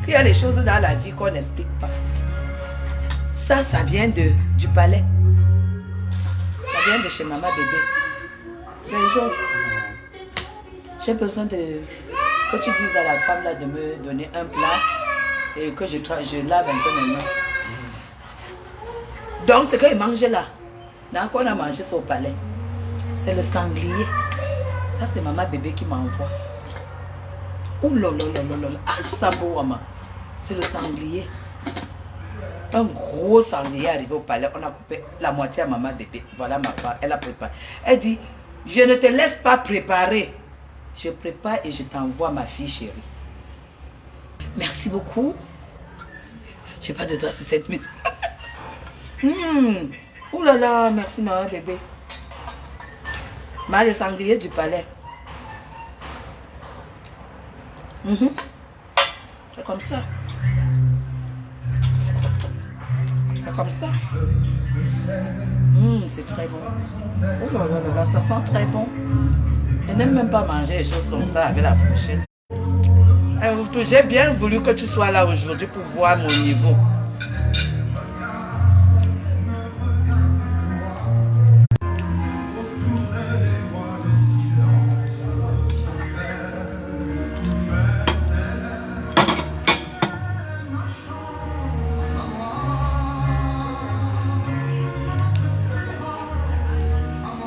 qu'il y a les choses dans la vie qu'on n'explique pas. Ça vient du palais. Ça vient de chez maman bébé. Bonjour. J'ai besoin que tu dises à la femme là de me donner un plat et que je lave un peu mes mains. Donc, ce qu'il mangeait là, donc on a mangé ça au palais, c'est le sanglier. Ça, c'est maman bébé qui m'envoie. Ouh là là là là là, ah ça beau, maman. C'est le sanglier. Un gros sanglier arrivé au palais. On a coupé la moitié à maman bébé. Voilà ma part. Elle a préparé. Elle dit, je ne te laisse pas préparer. Je prépare et je t'envoie, ma fille chérie. Merci beaucoup. Je n'ai pas de doigt sur cette musique. Ouh là là, merci maman bébé. Le sanglier du palais. C'est comme ça. C'est comme ça. C'est très bon. Oh là là là là, ça sent très bon. Je n'aime même pas manger des choses comme ça avec la fourchette. J'ai bien voulu que tu sois là aujourd'hui pour voir mon niveau.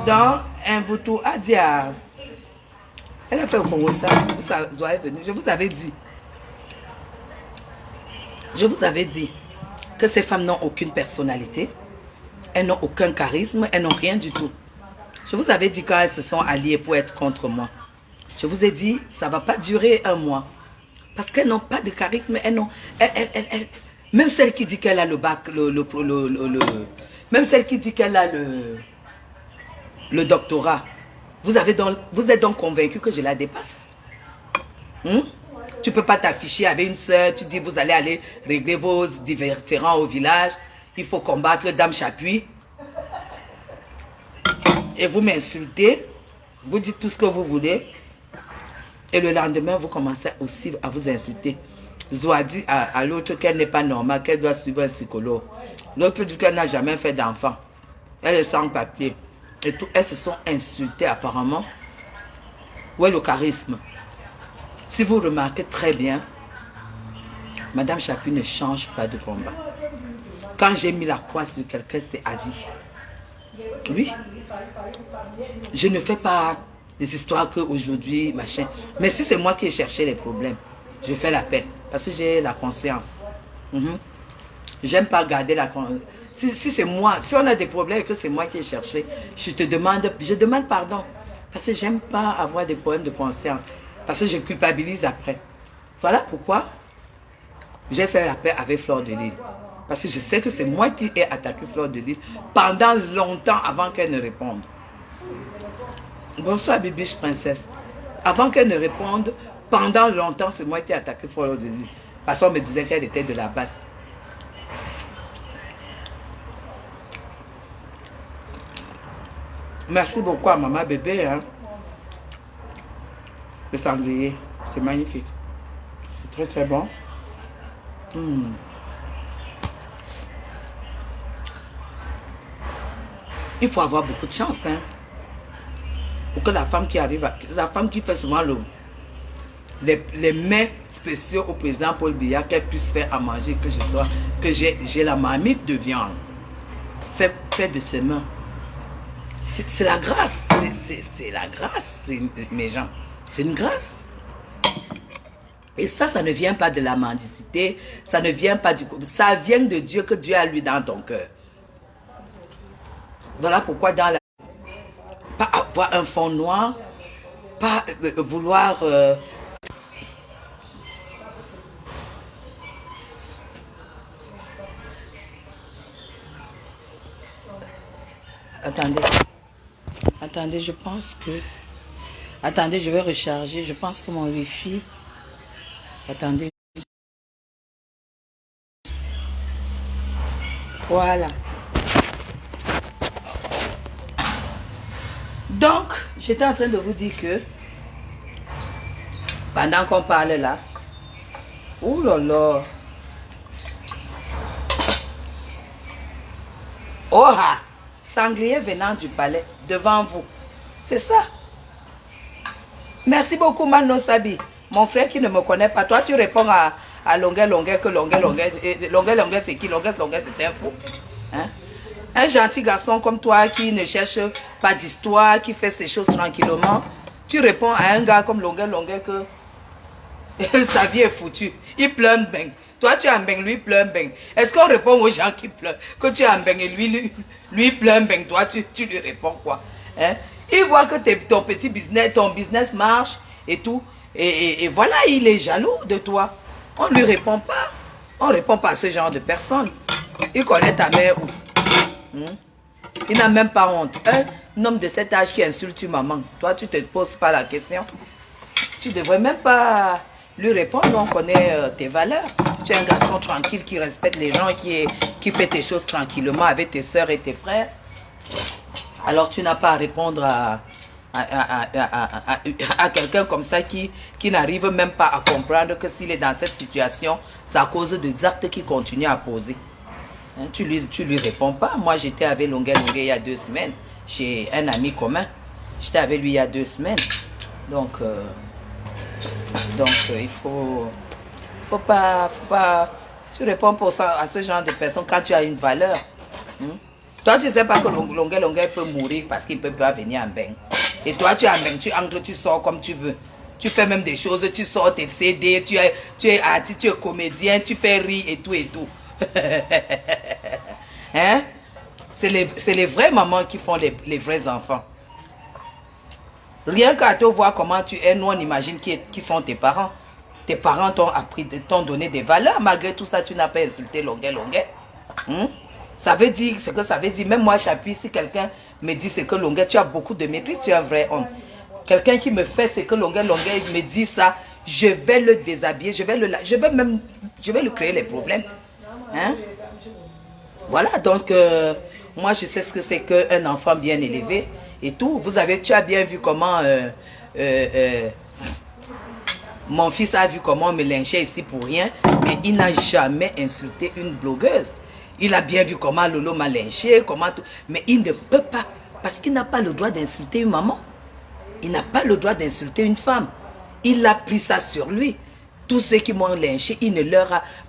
Donc, un vautour a dit à... Elle a fait au Congo ça, vous avez venu. Je vous avais dit. Je vous avais dit que ces femmes n'ont aucune personnalité. Elles n'ont aucun charisme. Elles n'ont rien du tout. Je vous avais dit quand elles se sont alliées pour être contre moi. Je vous ai dit, ça ne va pas durer un mois. Parce qu'elles n'ont pas de charisme. Elles n'ont... même celle qui dit qu'elle a le bac, même celle qui dit qu'elle a le doctorat, vous êtes donc convaincu que je la dépasse? Tu ne peux pas t'afficher avec une soeur, tu dis vous allez régler vos différends au village, il faut combattre Dame Chapuis. Et vous m'insultez, vous dites tout ce que vous voulez, et le lendemain vous commencez aussi à vous insulter. Zoa dit à l'autre qu'elle n'est pas normale, qu'elle doit suivre un psychologue. L'autre dit qu'elle n'a jamais fait d'enfant. Elle est sans papier. Et tout, elles se sont insultées apparemment. Où est le charisme? Si vous remarquez très bien, Madame Chapuis ne change pas de combat. Quand j'ai mis la croix sur quelqu'un, c'est à vie. Oui. Je ne fais pas des histoires qu'aujourd'hui, machin. Mais si c'est moi qui ai cherché les problèmes, je fais la paix. Parce que j'ai la conscience. J'aime pas garder la conscience. Si c'est moi, si on a des problèmes et que c'est moi qui ai cherché, je demande pardon. Parce que j'aime pas avoir des problèmes de conscience. Parce que je culpabilise après. Voilà pourquoi j'ai fait la paix avec Fleur de Lys. Parce que je sais que c'est moi qui ai attaqué Fleur de Lys pendant longtemps avant qu'elle ne réponde. Bonsoir Bibiche Princesse. Avant qu'elle ne réponde, pendant longtemps, c'est moi qui ai attaqué Fleur de Lys. Parce qu'on me disait qu'elle était de la basse. Merci beaucoup à maman bébé. Le sanglier, c'est magnifique. C'est très très bon. Il faut avoir beaucoup de chance. Pour que la femme qui arrive, la femme qui fait souvent les mets spéciaux au président Paul Biya, qu'elle puisse faire à manger, que j'ai la marmite de viande. Fait de ses mains. C'est la grâce, c'est la grâce, mes gens. C'est une grâce. Et ça ne vient pas de la mendicité, ça ne vient pas du... Ça vient de Dieu, que Dieu a lui dans ton cœur. Voilà pourquoi pas avoir un fond noir, pas vouloir... Attendez, je pense que... Attendez, je vais recharger. Je pense que mon Wi-Fi... Attendez. Voilà. Donc, j'étais en train de vous dire que... Pendant qu'on parle là, Ouh là là. Oh ah. Sanglier venant du palais, devant vous. C'est ça. Merci beaucoup, Mano Sabi. Mon frère qui ne me connaît pas. Toi, tu réponds à Longueur, que Longueur, c'est qui? Longueur, c'est un fou. Hein? Un gentil garçon comme toi qui ne cherche pas d'histoire, qui fait ses choses tranquillement. Tu réponds à un gars comme Longueur que sa vie est foutue. Il pleure ben. Toi, tu as un beng, lui pleure ben. Est-ce qu'on répond aux gens qui pleurent? Que tu as un beng et lui pleure ben. Toi, tu lui réponds quoi? Hein? Il voit que ton business marche et tout. Et voilà, il est jaloux de toi. On ne lui répond pas. On ne répond pas à ce genre de personnes. Il connaît ta mère où? Il n'a même pas honte. Un homme de cet âge qui insulte une maman. Toi, tu ne te poses pas la question. Tu ne devrais même pas lui répondre. On connaît tes valeurs. Tu es un garçon tranquille qui respecte les gens, qui fait tes choses tranquillement avec tes soeurs et tes frères. Alors tu n'as pas à répondre à quelqu'un comme ça qui n'arrive même pas à comprendre que s'il est dans cette situation, c'est à cause des actes qu'il continue à poser. Hein, tu lui réponds pas. Moi, j'étais avec Longueur il y a 2 semaines, chez un ami commun. J'étais avec lui il y a 2 semaines. Donc il faut pas... Tu réponds pour ça à ce genre de personnes quand tu as une valeur. Toi, tu ne sais pas que Longueur peut mourir parce qu'il ne peut pas venir en bain. Et toi, tu es en bain, tu entres, tu sors comme tu veux. Tu fais même des choses, tu sors tes CD, tu es artiste, tu es comédien, tu fais rire et tout et tout. Hein? C'est les vraies mamans qui font les vrais enfants. Rien qu'à te voir comment tu es, nous on imagine qui sont tes parents. Tes parents t'ont donné des valeurs. Malgré tout ça, tu n'as pas insulté Longueur. Ça veut dire ce que ça veut dire. Même moi, j'appuie si quelqu'un me dit ce que Longueur, tu as beaucoup de maîtrise, tu es un vrai homme. Quelqu'un qui me fait ce que Longueur me dit ça, je vais le déshabiller, je vais lui créer les problèmes. Hein? Voilà, donc moi je sais ce que c'est qu'un enfant bien élevé et tout. Tu as bien vu comment mon fils a vu comment on me lynchait ici pour rien, mais il n'a jamais insulté une blogueuse. Il a bien vu comment Lolo m'a lynché, mais il ne peut pas, parce qu'il n'a pas le droit d'insulter une maman. Il n'a pas le droit d'insulter une femme. Il a pris ça sur lui. Tous ceux qui m'ont lynché,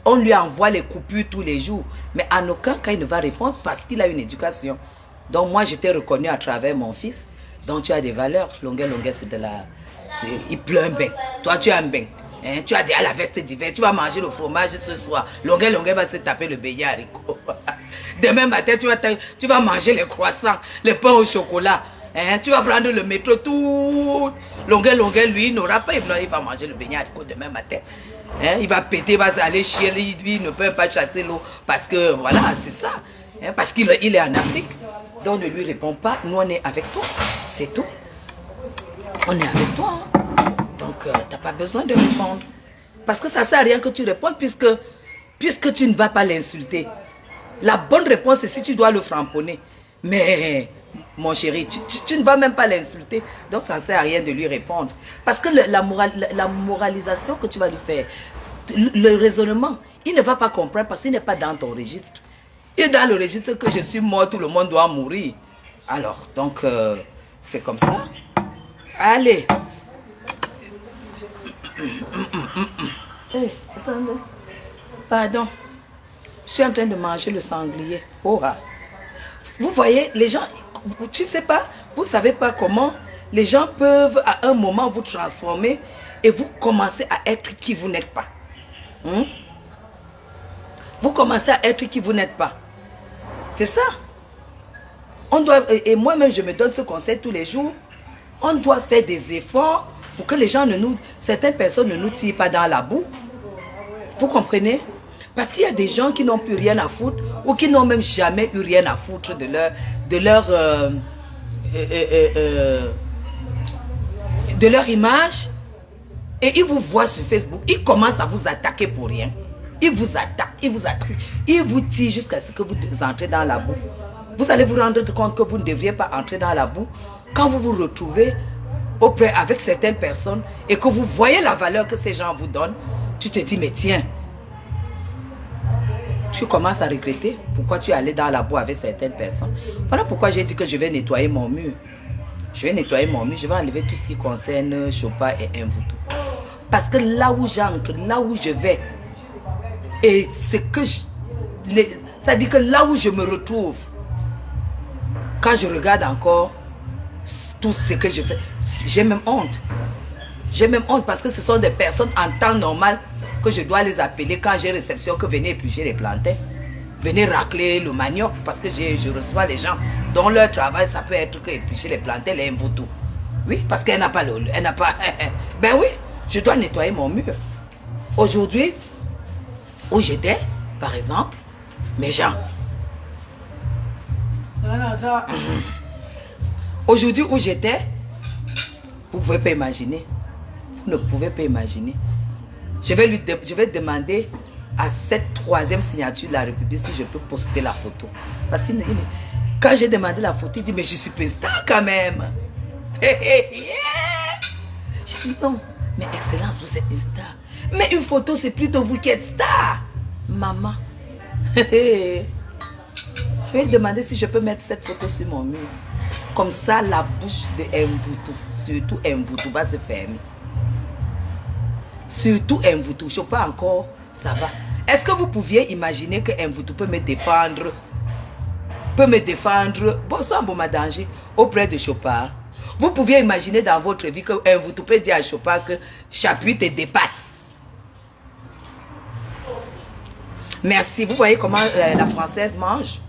on lui envoie les coupures tous les jours. Mais en aucun cas, il ne va répondre parce qu'il a une éducation. Donc moi, je t'ai reconnu à travers mon fils. Donc tu as des valeurs. Longueur, c'est de la... Il pleut un bain. Toi, tu as un bain. Hein? Tu as dit à la veste d'hiver, tu vas manger le fromage ce soir. Longueur va se taper le beignet haricot. Demain matin, tu vas manger les croissants, les pains au chocolat. Hein? Tu vas prendre le métro, tout. Longueur, lui, il n'aura pas, il va manger le beignet haricot demain matin. Hein? Il va péter, il va aller chier, lui, il ne peut pas chasser l'eau. Parce que, voilà, c'est ça. Hein? Parce qu'il est en Afrique. Donc, ne lui réponds pas, nous, on est avec toi. C'est tout. On est avec toi. Hein? Donc, tu n'as pas besoin de répondre. Parce que ça ne sert à rien que tu répondes puisque tu ne vas pas l'insulter. La bonne réponse, c'est si tu dois le framponner. Mais, mon chéri, tu ne vas même pas l'insulter. Donc, ça ne sert à rien de lui répondre. Parce que la moralisation que tu vas lui faire, le raisonnement, il ne va pas comprendre parce qu'il n'est pas dans ton registre. Il est dans le registre que je suis mort, tout le monde doit mourir. Alors, donc, c'est comme ça. Allez. Hey, attendez. Pardon. Je suis en train de manger le sanglier. Oh, ah. Vous voyez, les gens, tu sais pas, vous savez pas comment les gens peuvent à un moment vous transformer et vous commencez à être qui vous n'êtes pas. Vous commencez à être qui vous n'êtes pas. C'est ça. On doit, et moi-même, je me donne ce conseil tous les jours. On doit faire des efforts pour que les gens certaines personnes ne nous tirent pas dans la boue. Vous comprenez? Parce qu'il y a des gens qui n'ont plus rien à foutre ou qui n'ont même jamais eu rien à foutre de leur image. Et ils vous voient sur Facebook, ils commencent à vous attaquer pour rien. Ils vous attaquent, ils vous tirent jusqu'à ce que vous entrez dans la boue. Vous allez vous rendre compte que vous ne devriez pas entrer dans la boue quand vous vous retrouvez avec certaines personnes et que vous voyez la valeur que ces gens vous donnent. Tu te dis, mais tiens, tu commences à regretter pourquoi tu es allé dans la boue avec certaines personnes. Voilà pourquoi j'ai dit que je vais nettoyer mon mur. Je vais nettoyer mon mur, je vais enlever tout ce qui concerne Chopin et Mvuto. Parce que là où j'entre, là où je vais, et c'est que ça dit que là où je me retrouve, quand je regarde encore tout ce que je fais, j'ai même honte. J'ai même honte parce que ce sont des personnes en temps normal que je dois les appeler quand j'ai réception, que venez éplucher les plantains. Venez racler le manioc parce que je reçois des gens dont leur travail, ça peut être que éplucher les plantains, les Mvuto. Oui, parce qu'elle n'a pas elle n'a pas... Ben oui, je dois nettoyer mon mur. Aujourd'hui, où j'étais, par exemple, mes gens. Aujourd'hui, où j'étais, vous ne pouvez pas imaginer. Vous ne pouvez pas imaginer. Je vais demander à cette troisième signature de la République si je peux poster la photo. Parce que quand j'ai demandé la photo, il dit, mais je suis président quand même. J'ai dit, non, mais Excellence, vous êtes une star. Mais une photo, c'est plutôt vous qui êtes star. Maman. Je vais lui demander si je peux mettre cette photo sur mon mur. Comme ça, la bouche de Mvuto, surtout Mvuto, va se fermer. Surtout Mvuto. Je ne sais pas encore, ça va. Est-ce que vous pouviez imaginer que Mvuto peut me défendre? Bon sang, bon ma danger, auprès de Chopin. Vous pouviez imaginer dans votre vie que Mvuto peut dire à Chopin que Chapuis te dépasse. Merci. Vous voyez comment la française mange?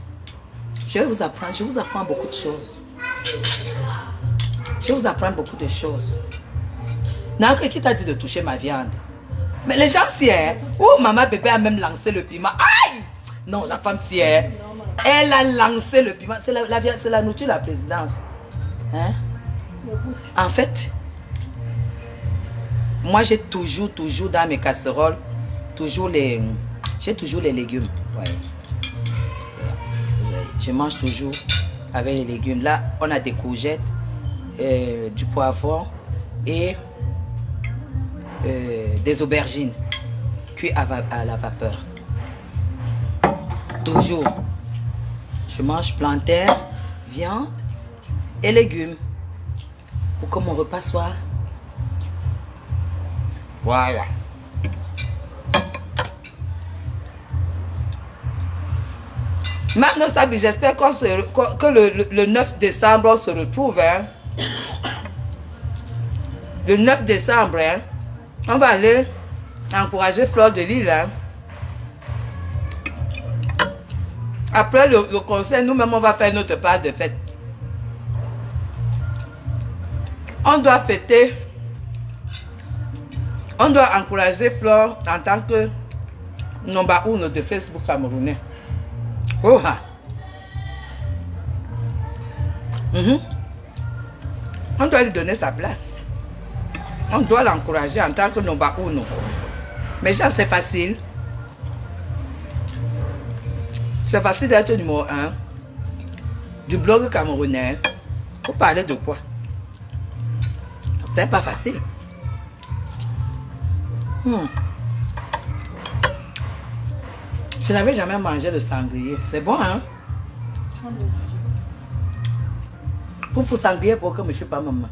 Je vais vous apprendre. Je vous apprends beaucoup de choses. Je vais vous apprendre beaucoup de choses. Nankre, qui t'a dit de toucher ma viande? Mais les gens si hein, oh maman bébé a même lancé le piment. Aïe! Non, la femme si hein, elle a lancé le piment. C'est la nourriture de la présidence. Hein? En fait, moi j'ai toujours dans mes casseroles, j'ai toujours les légumes. Ouais. Je mange toujours avec les légumes. Là, on a des courgettes, du poivron et des aubergines cuites à la vapeur. Toujours. Je mange plantain, viande et légumes pour que mon repas soit... Voilà. Maintenant, j'espère que le 9 décembre, on se retrouve. Hein. Le 9 décembre, hein, on va aller encourager Fleur de Lys. Hein. Après le concert, nous-mêmes, on va faire notre part de fête. On doit fêter. On doit encourager Fleur en tant que number 1 de Facebook camerounais. Oh, On doit lui donner sa place. On doit l'encourager en tant que number 1. Mais genre, c'est facile. C'est facile d'être numéro 1 du blog camerounais. Vous parlez de quoi? C'est pas facile. Je n'avais jamais mangé de sanglier. C'est bon, hein? Pour vous sanglier, pour que je ne suis pas maman.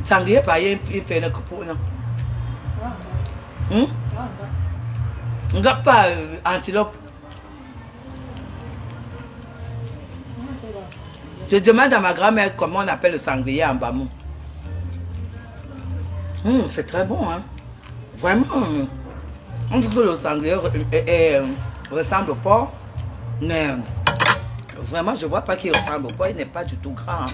Sanglier, pas il fait le coupeau, non? On n'a pas antilope. Je demande à ma grand-mère comment on appelle le sanglier en bamou. C'est très bon, hein. Vraiment. On dit que le sanglier ressemble au porc. Mais vraiment, je ne vois pas qu'il ressemble au porc. Il n'est pas du tout grand. Hein.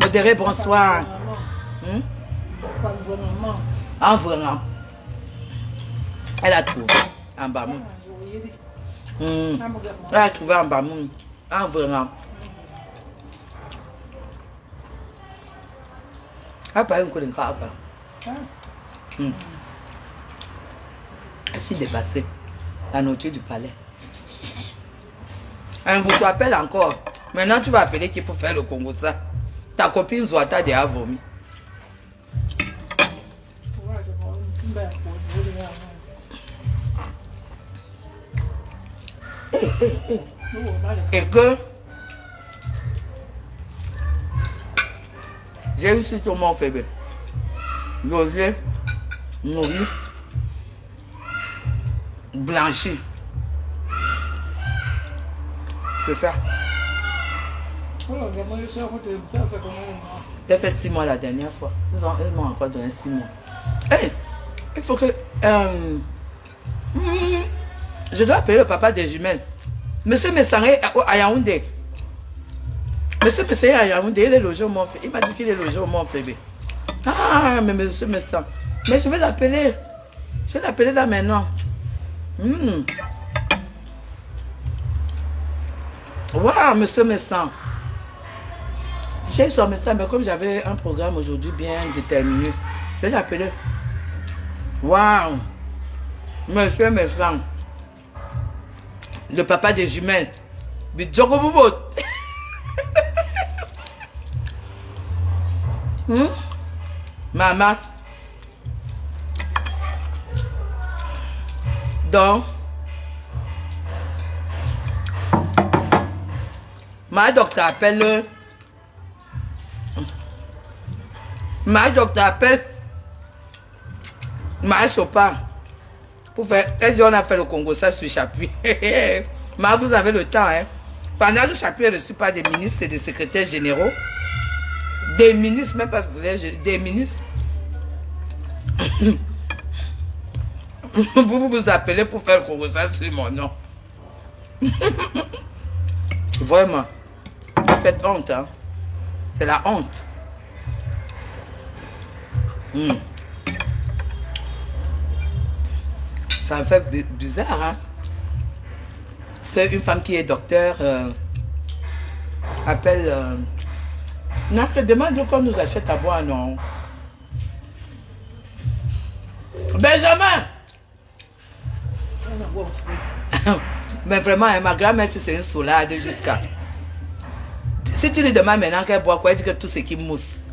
Modéré, bonsoir. En vraiment. Elle a trouvé en bamou. Elle a trouvé en bamou. En vraiment. Après, je suis dépassée. La nourriture du palais. Un vous appelle encore. Maintenant, tu vas appeler qui pour faire le Congo ça. Ta copine Zouata a déjà vomi. Et que j'ai eu sur mon faible. José, nourri, blanchi. C'est ça. J'ai fait 6 mois la dernière fois. Ils m'ont encore donné 6 mois. Hey, il faut que... je dois appeler le papa des jumelles. Monsieur Messangé à Yaoundé. Monsieur Messangé à Yaoundé, il est logé au Mont. Il m'a dit qu'il est logé au Mont Fébé. Ah, mais monsieur Messangé. Mais je vais l'appeler. Je vais l'appeler là maintenant. Waouh, monsieur Messangé. J'ai eu son message, mais comme j'avais un programme aujourd'hui bien déterminé, je vais l'appeler. Waouh, monsieur Messangé. Le papa des jumelles. Bidjogoboubot. Maman. Donc, ma docteur appelle. Ma docteur appelle. Ma Chopin. Pour faire. Qu'est-ce qu'on a fait le Congo ça sur Chapuis? Mais vous avez le temps, hein. Pendant que Chapuis est reçu par des ministres et des secrétaires généraux, des ministres, même pas des ministres, vous appelez pour faire le Congo ça sur mon nom. Vraiment. Vous faites honte, hein. C'est la honte. Ça me fait bizarre, hein. Une femme qui est docteur appelle... non, demande qu'on nous achète à boire, non. Benjamin! Mais vraiment, hein, ma grand-mère, c'est une soulade jusqu'à... Si tu lui demandes maintenant qu'elle boit quoi, elle dit que tout ce qui mousse.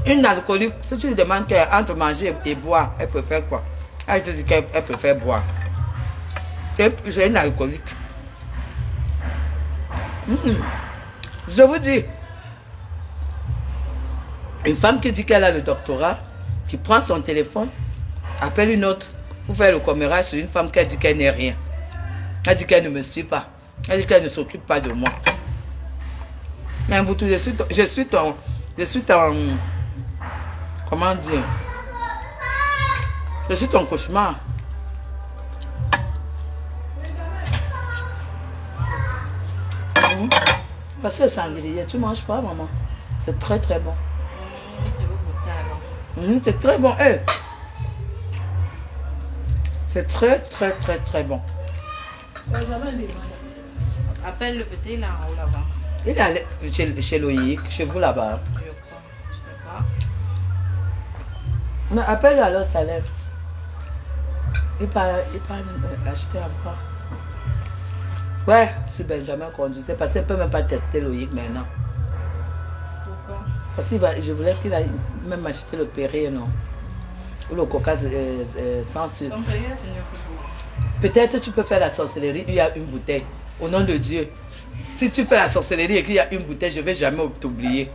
Une alcoolique, si tu lui demandes qu'entre manger et boire, elle préfère quoi? Elle te dit qu'elle préfère boire. C'est une alcoolique. Je vous dis, une femme qui dit qu'elle a le doctorat, qui prend son téléphone, appelle une autre pour faire le commérage sur une femme qui dit qu'elle n'est rien. Elle dit qu'elle ne me suit pas. Elle dit qu'elle ne s'occupe pas de moi. Mais vous tous, je suis ton, comment dire? Je suis ton cauchemar. Parce que sanglier, tu manges pas, maman. C'est très très bon. C'est très bon. Hey. C'est très très très très bon. Appelle le petit là en haut là-bas. Il est allé chez Loïc, chez vous là-bas. Je crois, je sais pas. Mais appelle-le alors Salem. Il part acheter encore. Ouais, si Benjamin conduisait, parce qu'il ne peut même pas tester Loïc maintenant. Pourquoi? Parce que je voulais qu'il aille même acheter le Perrier, non? Ou le coca sans sucre. Peut-être tu peux faire la sorcellerie, il y a une bouteille. Au nom de Dieu. Si tu fais la sorcellerie et qu'il y a une bouteille, je ne vais jamais t'oublier.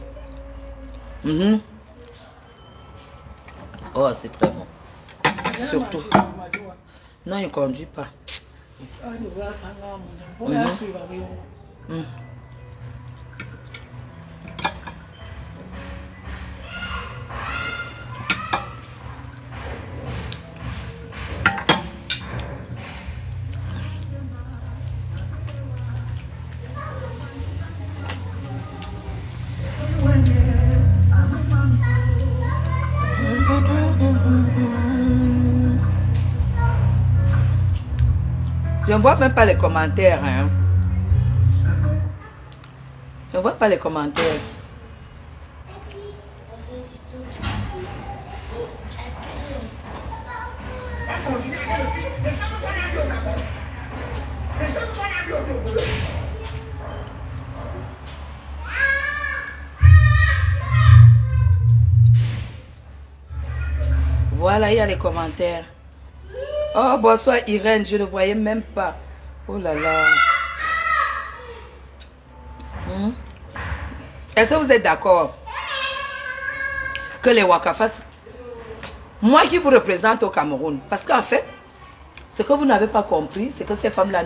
Oh, c'est très bon. Surtout. Non, il ne conduit pas. Je ne vois même pas les commentaires. Hein. Je ne vois pas les commentaires. Voilà, il y a les commentaires. Oh, bonsoir Irène, je ne voyais même pas. Oh là là. Est-ce que vous êtes d'accord que les Wakafas, moi qui vous représente au Cameroun, parce qu'en fait, ce que vous n'avez pas compris, c'est que ces femmes-là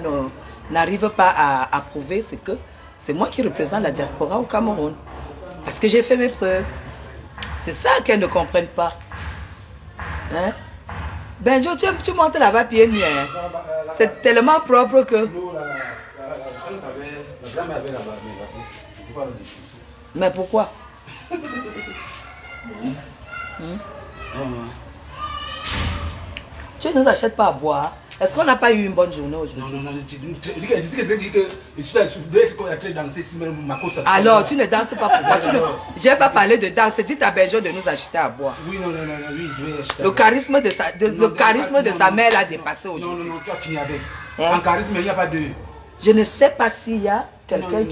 n'arrivent pas à prouver, c'est que c'est moi qui représente la diaspora au Cameroun. Parce que j'ai fait mes preuves. C'est ça qu'elles ne comprennent pas. Hein? Benjo, tu montes là-bas pieds nus. Hein? C'est tellement propre que... Mais pourquoi? Tu ne nous achètes pas à boire. Est-ce qu'on n'a pas eu une bonne journée aujourd'hui? Alors, tu ne danses pas pourquoi? Je n'ai pas parlé de danse. Dis à Benjo de nous acheter à boire. Oui, non, oui, je vais acheter. Le charisme de sa mère l'a dépassé aujourd'hui. Non, tu as fini avec. En charisme, il n'y a pas de... Je ne sais pas s'il y a quelqu'un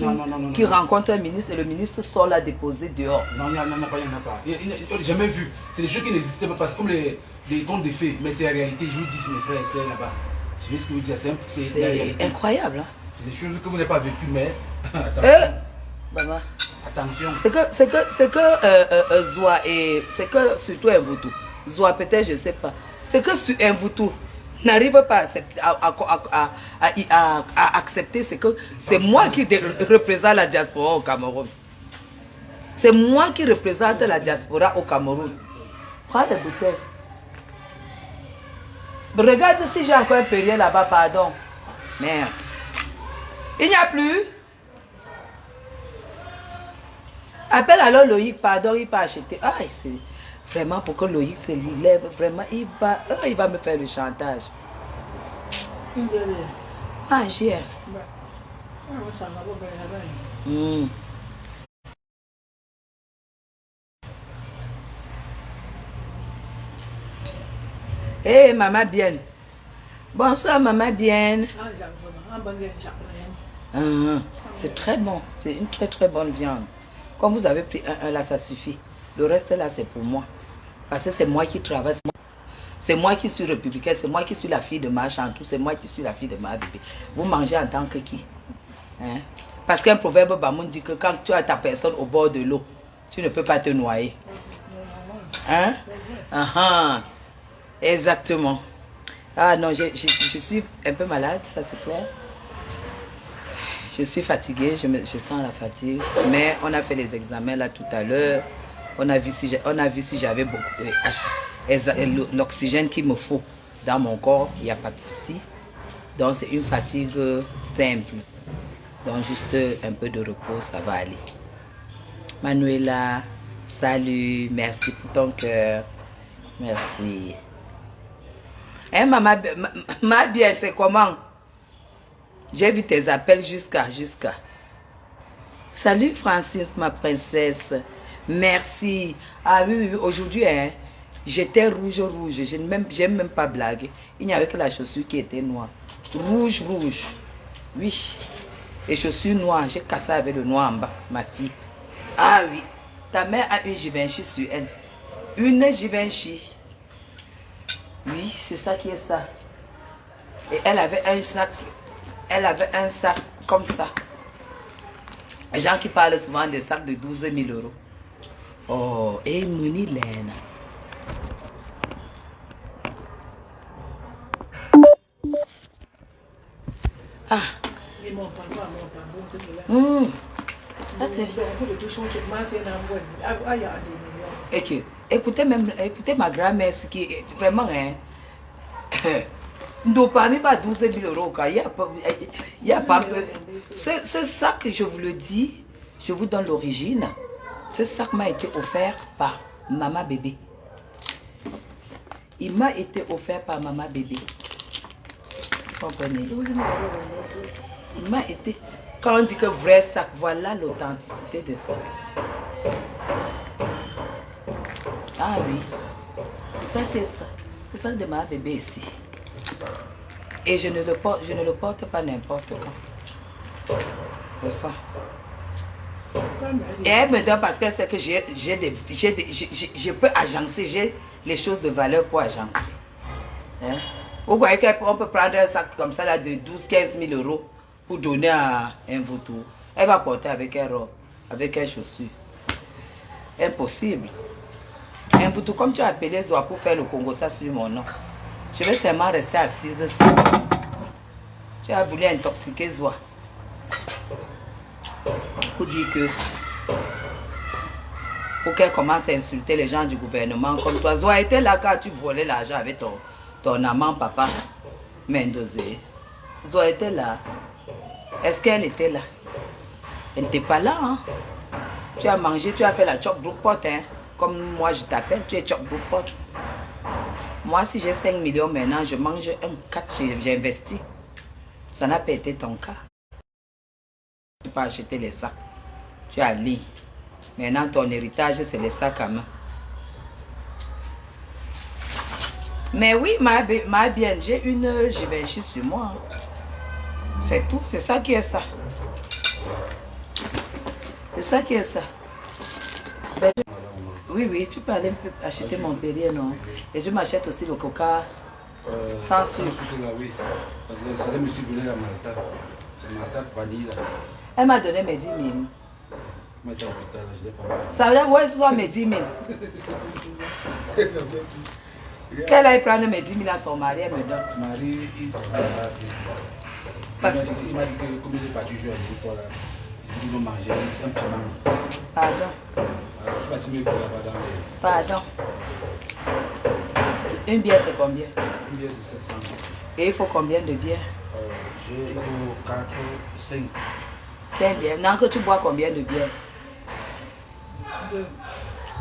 qui rencontre un ministre et le ministre sort la déposer dehors. Non, il n'y en a pas. J'ai jamais vu. C'est des choses qui n'existaient pas parce que comme les contes de fées, mais c'est la réalité. Je vous dis, mes frères et sœurs là-bas. Je sais ce que vous dites, c'est la réalité. Incroyable. Hein? C'est des choses que vous n'avez pas vécues, mais Maman. Attention. C'est que Zoa et c'est que surtout Mvutu. Zoa peut-être, je ne sais pas. C'est que sur Mvutu n'arrive pas à accepter, c'est que c'est moi qui représente la diaspora au Cameroun. C'est moi qui représente la diaspora au Cameroun. Prends les bouteilles. Regarde si j'ai encore un Perrier là-bas, pardon. Merde. Il n'y a plus. Appelle alors Loïc, pardon, il peut acheter. Ah, c'est vraiment pour que Loïc se lève, vraiment, il va me faire le chantage. Ah, j'ai. Hey, maman bien. Bonsoir, maman bien. C'est très bon. C'est une très bonne viande. Comme vous avez pris un là, ça suffit. Le reste là, c'est pour moi. Parce que c'est moi qui travaille. C'est moi qui suis républicaine. C'est moi qui suis la fille de ma Chantou. C'est moi qui suis la fille de ma bébé. Vous mangez en tant que qui? Hein? Parce qu'un proverbe Bamoun dit que quand tu as ta personne au bord de l'eau, tu ne peux pas te noyer. Hein? Exactement. Ah non, je suis un peu malade, ça c'est clair. Je suis fatiguée, je sens la fatigue. Mais on a fait les examens là tout à l'heure. On a vu si j'avais l'oxygène qu'il me faut dans mon corps. Il n'y a pas de souci. Donc c'est une fatigue simple. Donc juste un peu de repos, ça va aller. Manuela, salut, merci pour ton cœur. Merci. Hein, ma bien, c'est comment? J'ai vu tes appels jusqu'à. Salut Francis, ma princesse. Merci. Ah oui, aujourd'hui, hein, j'étais rouge. J'aime même pas blaguer. Il n'y avait que la chaussure qui était noire. Rouge. Oui. Et chaussures noires, j'ai cassé avec le noir en bas, ma fille. Ah oui. Ta mère a une Givenchy sur elle. Une Givenchy. Oui, c'est ça qui est ça. Et elle avait un sac. Elle avait un sac comme ça. Les gens qui parlent souvent des sacs de 12 000 euros. Oh, et Mouni Lena. Ah. Écoutez ma grand-mère, ce qui est vraiment, hein. Donc, parmi pas 12 000 euros, il y a pas. C'est ça que je vous le dis, je vous donne l'origine. Ce sac m'a été offert par maman bébé. Il m'a été offert par maman bébé. Vous comprenez? Il m'a été. Quand on dit que vrai sac, voilà l'authenticité de ça. Ah oui. C'est ça qui est ça. C'est ça de ma bébé ici. Et je ne le porte pas n'importe quand. C'est ça. Et elle me donne parce qu'elle sait que je peux agencer, j'ai les choses de valeur pour agencer. Hein? Vous voyez qu'on peut prendre un sac comme ça là de 12-15 000 euros pour donner à un vautour. Elle va porter avec un robe, avec un chaussure. Impossible. Un vautour, comme tu as appelé Zoa pour faire le Congo, ça sur mon nom. Je vais seulement rester assise sur. Tu as voulu intoxiquer Zoa. Pour dire que pour qu'elle commence à insulter les gens du gouvernement comme toi. Zoa était là quand tu volais l'argent avec ton amant papa Mendozé. Zoa était là. Est-ce qu'elle était là? Elle n'était pas là. Hein? Tu as mangé, tu as fait la chop brookpot. Hein? Comme moi je t'appelle, tu es chop brookpot. Moi si j'ai 5 millions maintenant, je mange 4, j'ai investi. Ça n'a pas été ton cas. Tu peux acheter les sacs. Tu as lit. Maintenant, ton héritage, c'est les sacs à main. Mais oui, ma bien, j'ai une Givenchy sur moi. C'est tout. C'est ça qui est ça. C'est ça qui est ça. Ben, oui, oui, tu peux aller acheter mon Perrier, non? Et je m'achète aussi le coca sans sucre. Oui. Parce que ça me suis voulu la Malta. C'est Malta vanille. Elle m'a donné mes 10 000. Je l'ai pas. Ça veut dire, ouais, ce sont mes 10 000. Qu'elle aille prendre mes 10 000 à son mari, elle me donne. Marie, il m'a dit que comme il est parti jouer avec toi là, ils vont manger, c'est un petit manque. Pardon. Je suis parti me là-bas dans les... Pardon. Une bière, c'est combien? Une bière, c'est 700. Et il faut combien de bières? J'ai 4, 5. 5 bières. Non, que tu bois combien de bières?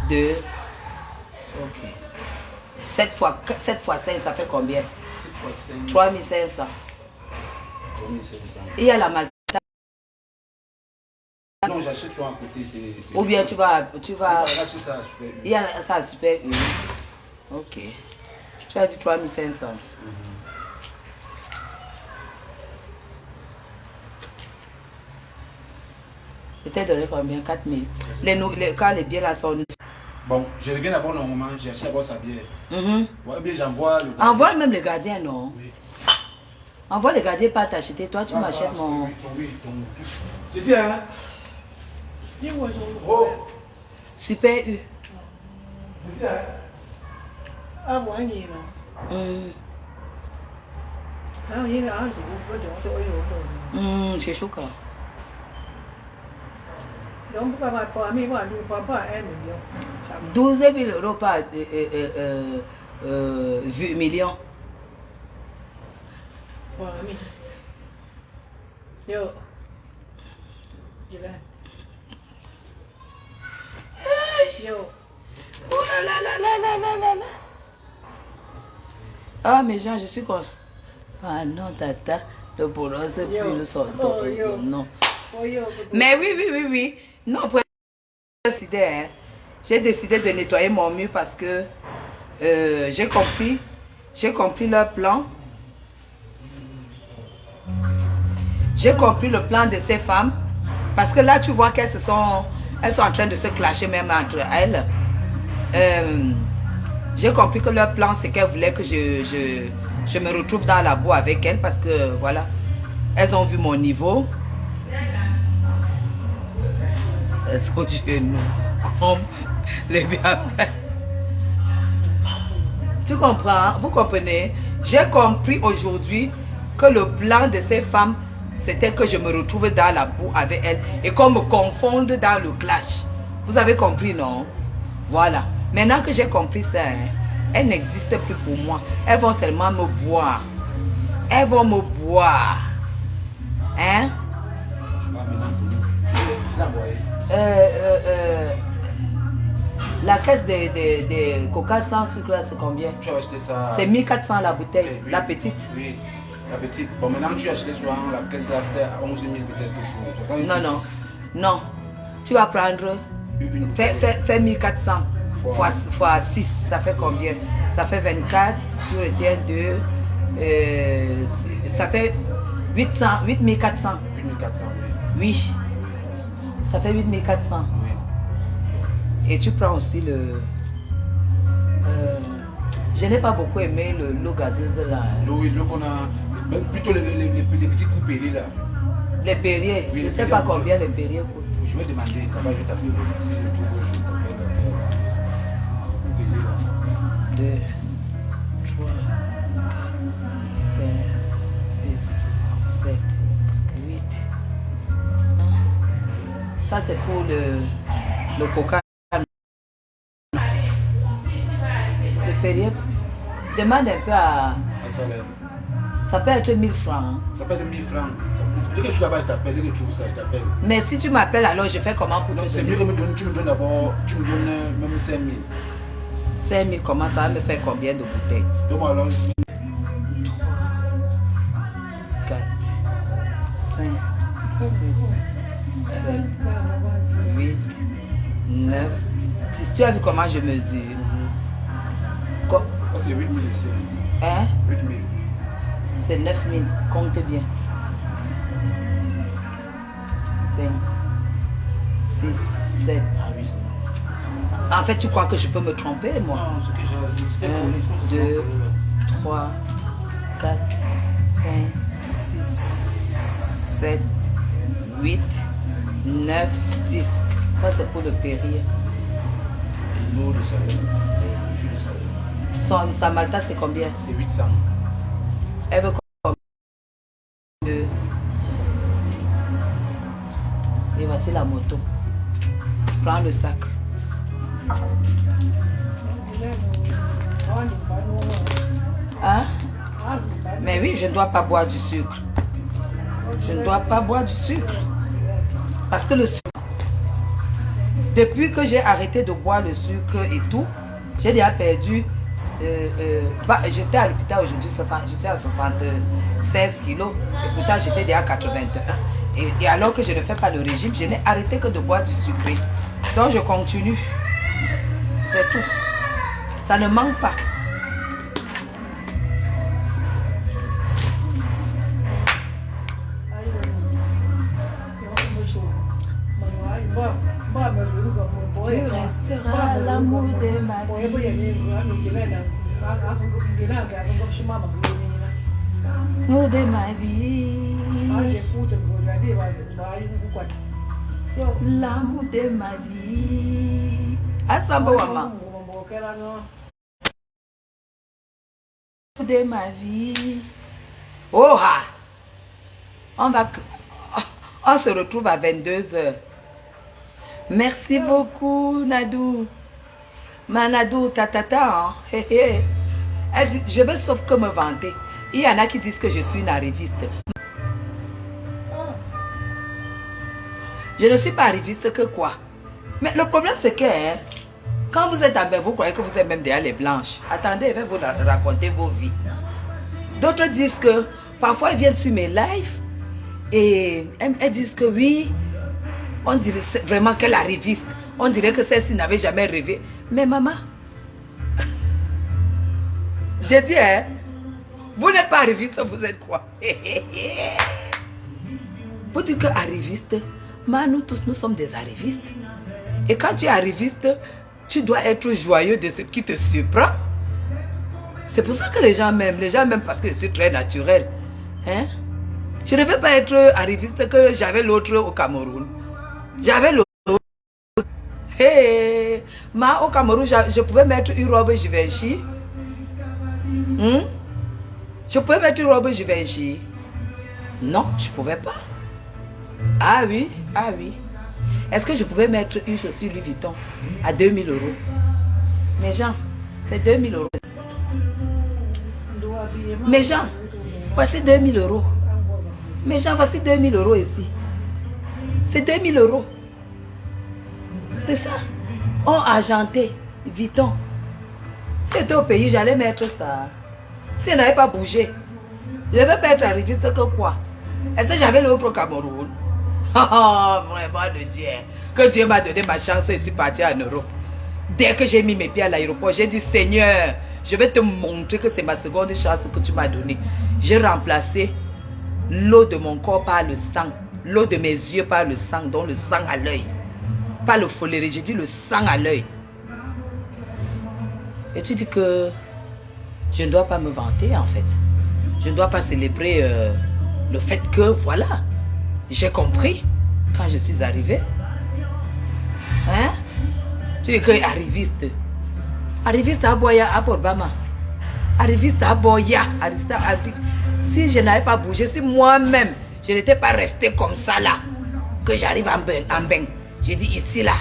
2. Ok. 7 fois 5, ça fait combien? 7 fois 5. 3500. 3500. Et il y a la Malta. Non, j'achète toi à côté. C'est Ou bien tu vas... acheter ça à Super U. Il y a ça à Super U. Ok. Tu as dit 3500. Peut-être donné combien? 4000. Quand les bières là sont... Bon, je reviens d'abord normalement, j'ai acheté d'abord sa bière. Ouais, bien j'envoie le gardien. Envoie même le gardien, non? Oui. Envoie le gardien pas t'acheter. Toi, tu m'achètes mon... Oui, c'est dit, hein? Oh. Super U. C'est dit, hein? Ah, moi, il est là. C'est chaud quand. Donc, papa, 12 000 euros par 8 millions. Yo. Yo. Oh là là là là là là là là. Ah, mais Jean, je suis con. Ah non, tata, le boulot, c'est plus le son. Non. Mais oui. Non, pour décider, hein. J'ai décidé de nettoyer mon mur parce que j'ai compris leur plan. J'ai compris le plan de ces femmes. Parce que là, tu vois qu'elles sont en train de se clasher même entre elles. J'ai compris que leur plan, c'est qu'elles voulaient que je me retrouve dans la boue avec elles. Parce que, voilà, elles ont vu mon niveau. Elles sont genoux comme les bienfaits. Tu comprends? Vous comprenez? J'ai compris aujourd'hui que le plan de ces femmes, c'était que je me retrouve dans la boue avec elles et qu'on me confonde dans le clash. Vous avez compris, non? Voilà. Maintenant que j'ai compris ça, hein, elles n'existent plus pour moi. Elles vont seulement me boire. Elles vont me boire. Hein? La caisse de coca sans sucre, c'est combien? Tu as acheté ça? C'est 1400 la bouteille, Oui, la petite. Oui, la petite. Bon, maintenant tu as acheté souvent la caisse là, c'était à 11 000 peut-être quelque chose. Non. Tu vas prendre, fais 1400 fois 6, ça fait combien? Ça fait 24, tu retiens 2, ça fait 8400. 8400, oui. Oui, ça fait 8400. Oui. Et tu prends aussi le... je n'ai pas beaucoup aimé l'eau gazeuse là. Oui, l'eau qu'on a... Même plutôt les petits coups périls là. Les Perrier, Oui, je ne les sais pas Perrier. combien les Perrier coûtent. Je vais demander, là-bas, je vais t'appeler si je trouve, je vais t'appeler. 2, 3, 4, 5, 6, 7, 8. Ça c'est pour le coca. Le Perrier, demande un peu à... Un salaire. Ça peut être 1000 francs. Hein. Ça peut être 1000 francs. Dès que tu suis là-bas, je t'appelle. Dès que tu trouves ça, je t'appelle. Mais si tu m'appelles, alors je fais comment pour Non, te c'est donner? mieux que tu me donnes d'abord, tu me donnes même 5000. 5000, comment ça va me faire combien de bouteilles? Donne-moi alors. 4, 5, 6, 7, 8, 9, 10. Tu as vu comment je mesure? Quoi? Ça, c'est 8000 ici. Hein? 8000. C'est 9000. Compte bien. 5, 6, 7. Ah oui, c'est En fait, tu crois que je peux me tromper, moi? non, ce que j'ai dit, c'était 1, 2, 3, 4, 5, 6, 7, 8, 9, 10. Ça, c'est pour le Perrier. L'eau de salaire. Le jus de salaire. Sa Malta, c'est combien? C'est 800. Elle veut combien? Et voici la moto. Prends le sac. Hein? Mais oui, je ne dois pas boire du sucre. Je ne dois pas boire du sucre. Parce que le sucre, depuis que j'ai arrêté de boire le sucre et tout, j'ai déjà perdu. J'étais à l'hôpital aujourd'hui, je suis à 76 kilos. Et pourtant, j'étais déjà à 81. Et alors que je ne fais pas le régime, je n'ai arrêté que de boire du sucré. Donc, je continue. C'est tout. Ça ne manque pas. Tu resteras l'amour de ma vie. L'amour de ma vie. L'amour de ma vie. Asamba Wama. De ma vie. Oh ha! On se retrouve à 22h. Merci beaucoup, Nadou. Ma Nadou, tatata, hein? Elle dit, je vais sauf que me vanter. Il y en a qui disent que je suis une arriviste. Je ne suis pas arriviste que quoi? Mais le problème, c'est que hein, quand vous êtes avec vous, croyez que vous êtes même derrière les blanches. Attendez, je vais vous raconter vos vies. D'autres disent que parfois ils viennent sur mes lives et elles disent que oui, on dirait vraiment qu'elle est arriviste. On dirait que celle-ci n'avait jamais rêvé. Mais maman, j'ai dit, hein, vous n'êtes pas arriviste, vous êtes quoi? Vous dites que arriviste, mais nous tous, nous sommes des arrivistes. Et quand tu es arriviste, tu dois être joyeux de ce qui te surprend. C'est pour ça que les gens m'aiment. Les gens m'aiment parce que je suis très naturel. Hein? Je ne veux pas être arriviste que j'avais l'autre au Cameroun. J'avais l'autre. Hey, au Cameroun, je pouvais mettre une robe Givenchy. Je pouvais mettre une robe Givenchy. Non, je ne pouvais pas. Ah oui, ah oui. Est-ce que je pouvais mettre une chaussure Louis Vuitton à 2000 €? Mes gens, c'est 2000 €. Mes gens, voici 2000 €. Mes gens, voici 2000 € ici. C'est 2000 €. C'est ça. On argenté, Vuitton. Si j'étais au pays, j'allais mettre ça. Si je n'avais pas bougé, je ne vais pas être arriviste que quoi? Est-ce que j'avais l'autre au Cameroun? Oh, vraiment de Dieu. Que Dieu m'a donné ma chance et je suis parti en Europe. Dès que j'ai mis mes pieds à l'aéroport, j'ai dit, Seigneur, je vais te montrer que c'est ma seconde chance que tu m'as donnée. J'ai remplacé l'eau de mon corps par le sang l'eau de mes yeux par le sang, donc le sang à l'œil. Pas le foléré, j'ai dit le sang à l'œil. Et tu dis que je ne dois pas me vanter en fait. Je ne dois pas célébrer le fait que, voilà, j'ai compris quand je suis arrivée. Hein? Tu dis que arriviste. Arriviste à Boya, à Borbama. Arriviste à Boya. Si je n'avais pas bougé, si moi-même, je n'étais pas resté comme ça là, que j'arrive en bain. J'ai dit ici là,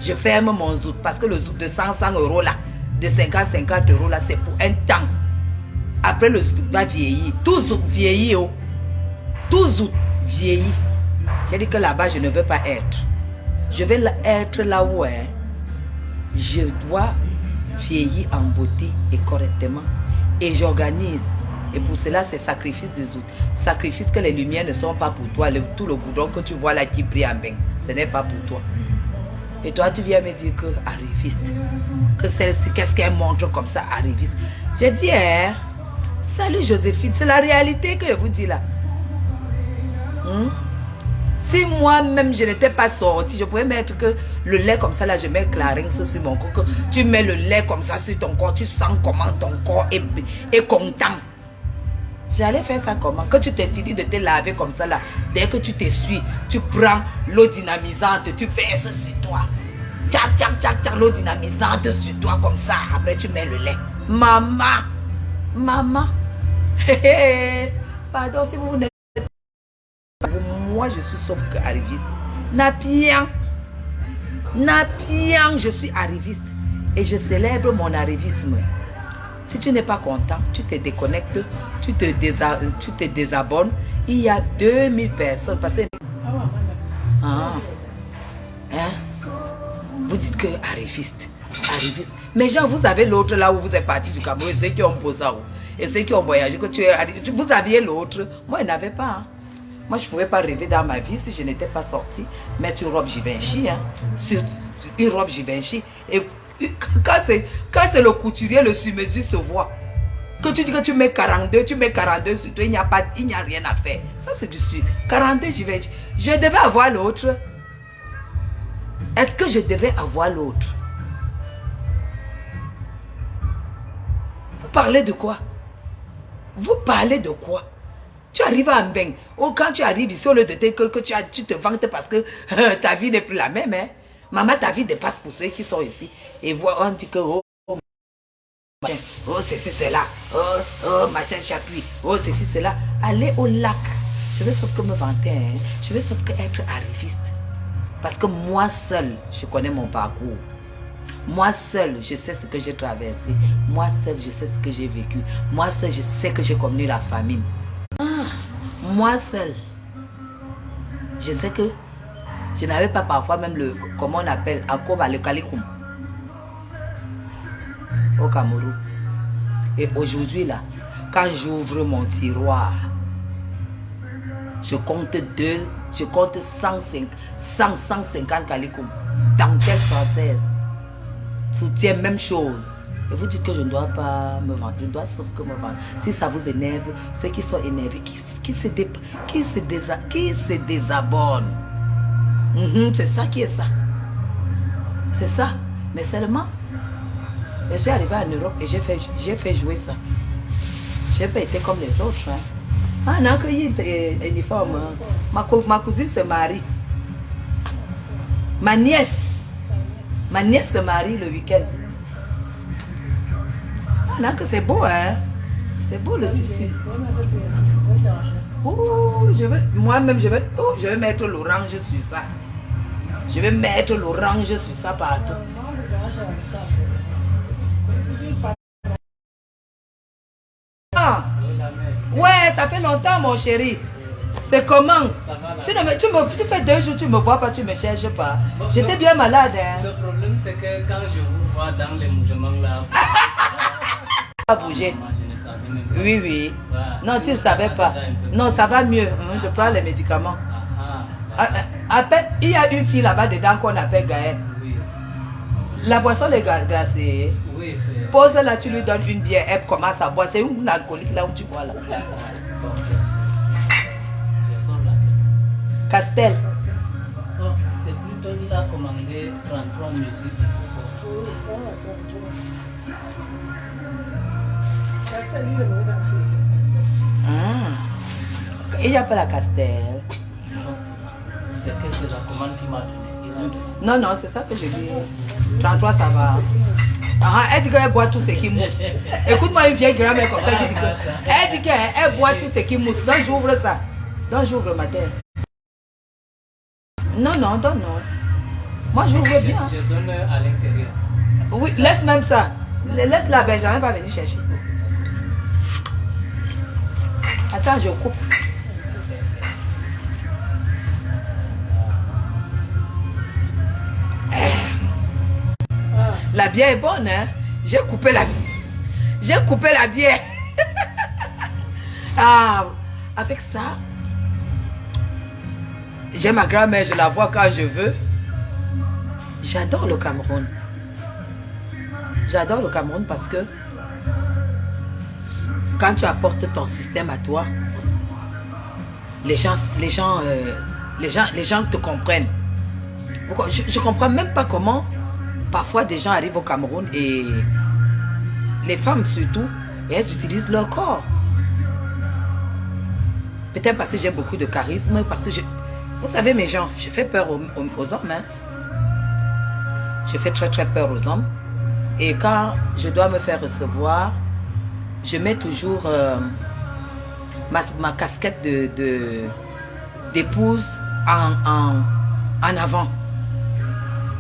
je ferme mon zout. Parce que le zout de 100 € là, de 50 € là, c'est pour un temps. Après le zout va vieillir. Tout zout vieillit. Oh. Tout zout vieillit. J'ai dit que là-bas, je ne veux pas être. Je vais être là où hein, je dois vieillir en beauté et correctement. Et j'organise. Et pour cela, c'est sacrifice de zout. Sacrifice que les lumières ne sont pas pour toi. Tout le goudron que tu vois là qui brille en bain, ce n'est pas pour toi. Et toi, tu viens me dire que arriviste. Que celle-ci, qu'est-ce qu'elle montre comme ça, arriviste. J'ai dit, hein, salut Joséphine, c'est la réalité que je vous dis là. Si moi-même je n'étais pas sortie, je pouvais mettre que le lait comme ça là, je mets Clarins sur mon corps. Tu mets le lait comme ça sur ton corps, tu sens comment ton corps est content. J'allais faire ça comment? Quand tu t'es fini de te laver comme ça là, dès que tu t'essuies, tu prends l'eau dynamisante, tu verses sur toi. Tchac, tchac, tchac, tchac, l'eau dynamisante sur toi comme ça. Après tu mets le lait. Maman, maman. Pardon si vous n'êtes pas. Moi je suis sauf que arriviste. Napian, je suis arriviste. Et je célèbre mon arrivisme. Si tu n'es pas content, tu te déconnectes, tu te désabonnes. Il y a 2000 personnes. Parce que... Vous dites que arriviste. Mais genre, vous avez l'autre là où vous êtes parti du Cameroun, ceux qui ont posé et ceux qui ont voyagé, que vous aviez l'autre. Moi, je n'avais pas. Hein. Moi, je ne pouvais pas rêver dans ma vie si je n'étais pas sortie. Mettre une robe Givenchy. Hein. Une robe Givenchy. Et quand c'est le couturier, le sur-mesure se voit. Que tu dis que tu mets 42 sur toi, il n'y a rien à faire. Ça, c'est du sur. 42, je devais avoir l'autre. Est-ce que je devais avoir l'autre? Vous parlez de quoi? Vous parlez de quoi? Tu arrives à Mbeng. Oh, quand tu arrives ici, au lieu de que tu te vantes parce que ta vie n'est plus la même. Hein? Maman, ta vie dépasse pour ceux qui sont ici. Et on dit que, oh, ceci, c'est là. Oh, machin chapuis. Oh, ceci, c'est là. Allez au lac. Je vais sauf que me vanter. Hein. Je vais sauf que être arriviste. Parce que moi seul, je connais mon parcours. Moi seul, je sais ce que j'ai traversé. Moi seul, je sais ce que j'ai vécu. Moi seul, je sais que j'ai connu la famine. Moi seul, je sais que je n'avais pas parfois même le, comment on appelle, Akoba, le Kalikoum au Cameroun. Et aujourd'hui là, quand j'ouvre mon tiroir, je compte 150 Kalikoum, dentelle française, soutien, même chose. Et vous dites que je ne dois pas me vendre, je dois sauf que me vendre. Si ça vous énerve, ceux qui sont énervés, qui se désabonnent. C'est ça qui est ça. C'est ça. Mais seulement, je suis arrivé en Europe et j'ai fait jouer ça. Je n'ai pas été comme les autres. Hein. Ah non, qu'il y ait uniforme. Ma cousine se marie. Ma nièce se marie le week-end. Ah là que c'est beau, hein. C'est beau le tissu. Oh, moi-même, je vais mettre l'orange sur ça. Je vais mettre l'orange sur ça partout. Ah, ouais, ça fait longtemps, mon chéri. C'est comment? Tu fais 2 jours, tu me vois pas, tu me cherches pas. J'étais bien malade. Hein. Le problème, c'est que quand je vous vois dans les mouvements là, pas bouger. je ne savais même pas. Oui, oui. Voilà. Non, tu ne savais pas. Non, ça va mieux. Je prends les médicaments. Il y a une fille là-bas dedans qu'on appelle Gaël. Oui. La boisson est glacée. Oui, Pose là, tu lui donnes une bière, elle commence à boire. C'est une alcoolique là où tu bois là. Je sors là. Castel. Oh, c'est plutôt il a commandé 33 musiques. Il n'y a pas la Castel. C'est qu'est-ce que la commande qu'il m'a donné. Non, non, c'est ça que je dis. 33, ça va. Ah, elle dit qu'elle boit tout ce qui mousse. Écoute-moi une vieille grand-mère comme ça qui dit que... Elle dit qu'elle boit tout ce qui mousse. Donc j'ouvre ça. Donc j'ouvre ma terre. Non, non, non, non. Moi j'ouvre bien. Je donne à l'intérieur. Oui, laisse même ça. Laisse la Benjamin va venir chercher. Attends, je coupe. La bière est bonne, hein? J'ai coupé la bière. J'ai coupé la bière. Ah, avec ça, j'ai ma grand-mère, je la vois quand je veux. J'adore le Cameroun. J'adore le Cameroun parce que quand tu apportes ton système à toi, les gens te comprennent. Je ne comprends même pas comment parfois des gens arrivent au Cameroun et les femmes surtout, et elles utilisent leur corps. Peut-être parce que j'ai beaucoup de charisme, parce que vous savez mes gens, je fais peur aux hommes. Hein. Je fais très très peur aux hommes. Et quand je dois me faire recevoir, je mets toujours ma casquette d'épouse en avant.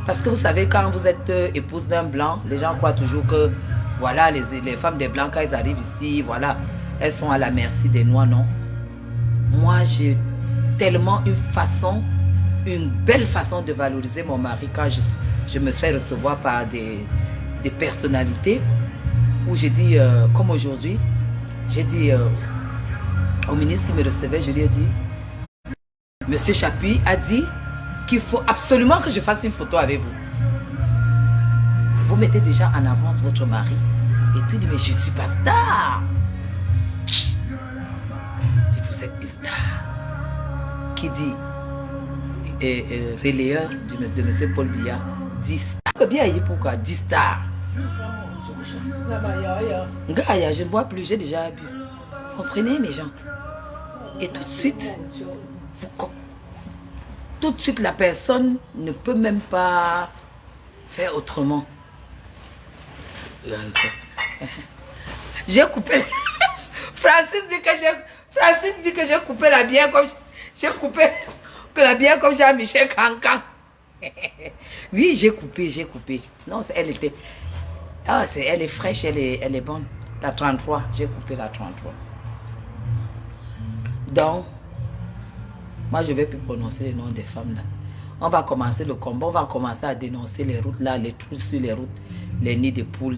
Parce que vous savez, quand vous êtes épouse d'un blanc, les gens croient toujours que voilà, les femmes des blancs, quand elles arrivent ici, voilà, elles sont à la merci des noirs, non. Moi, j'ai tellement une belle façon de valoriser mon mari quand je me fais recevoir par des personnalités où j'ai dit, comme aujourd'hui, j'ai dit au ministre qui me recevait, je lui ai dit, Monsieur Chapuis a dit qu'il faut absolument que je fasse une photo avec vous. Vous mettez déjà en avance votre mari. Et tout dit, mais je ne suis pas star. Si vous êtes une star. Qui dit, relayeur de M. Paul Biya, dit star. Bien, pourquoi? Dit star. Gaya, je ne bois plus, j'ai déjà bu. Vous comprenez mes gens? Et tout de suite, la personne ne peut même pas faire autrement. J'ai coupé. Francis dit que j'ai coupé la bière comme j'ai coupé la bière comme Jean-Michel Cancan. Oui, j'ai coupé. Non, elle était. Ah, elle est fraîche, elle est bonne. La 33, j'ai coupé la 33. Donc, moi, je ne vais plus prononcer les noms des femmes là. On va commencer le combat, on va commencer à dénoncer les routes là, les trous sur les routes, les nids de poules.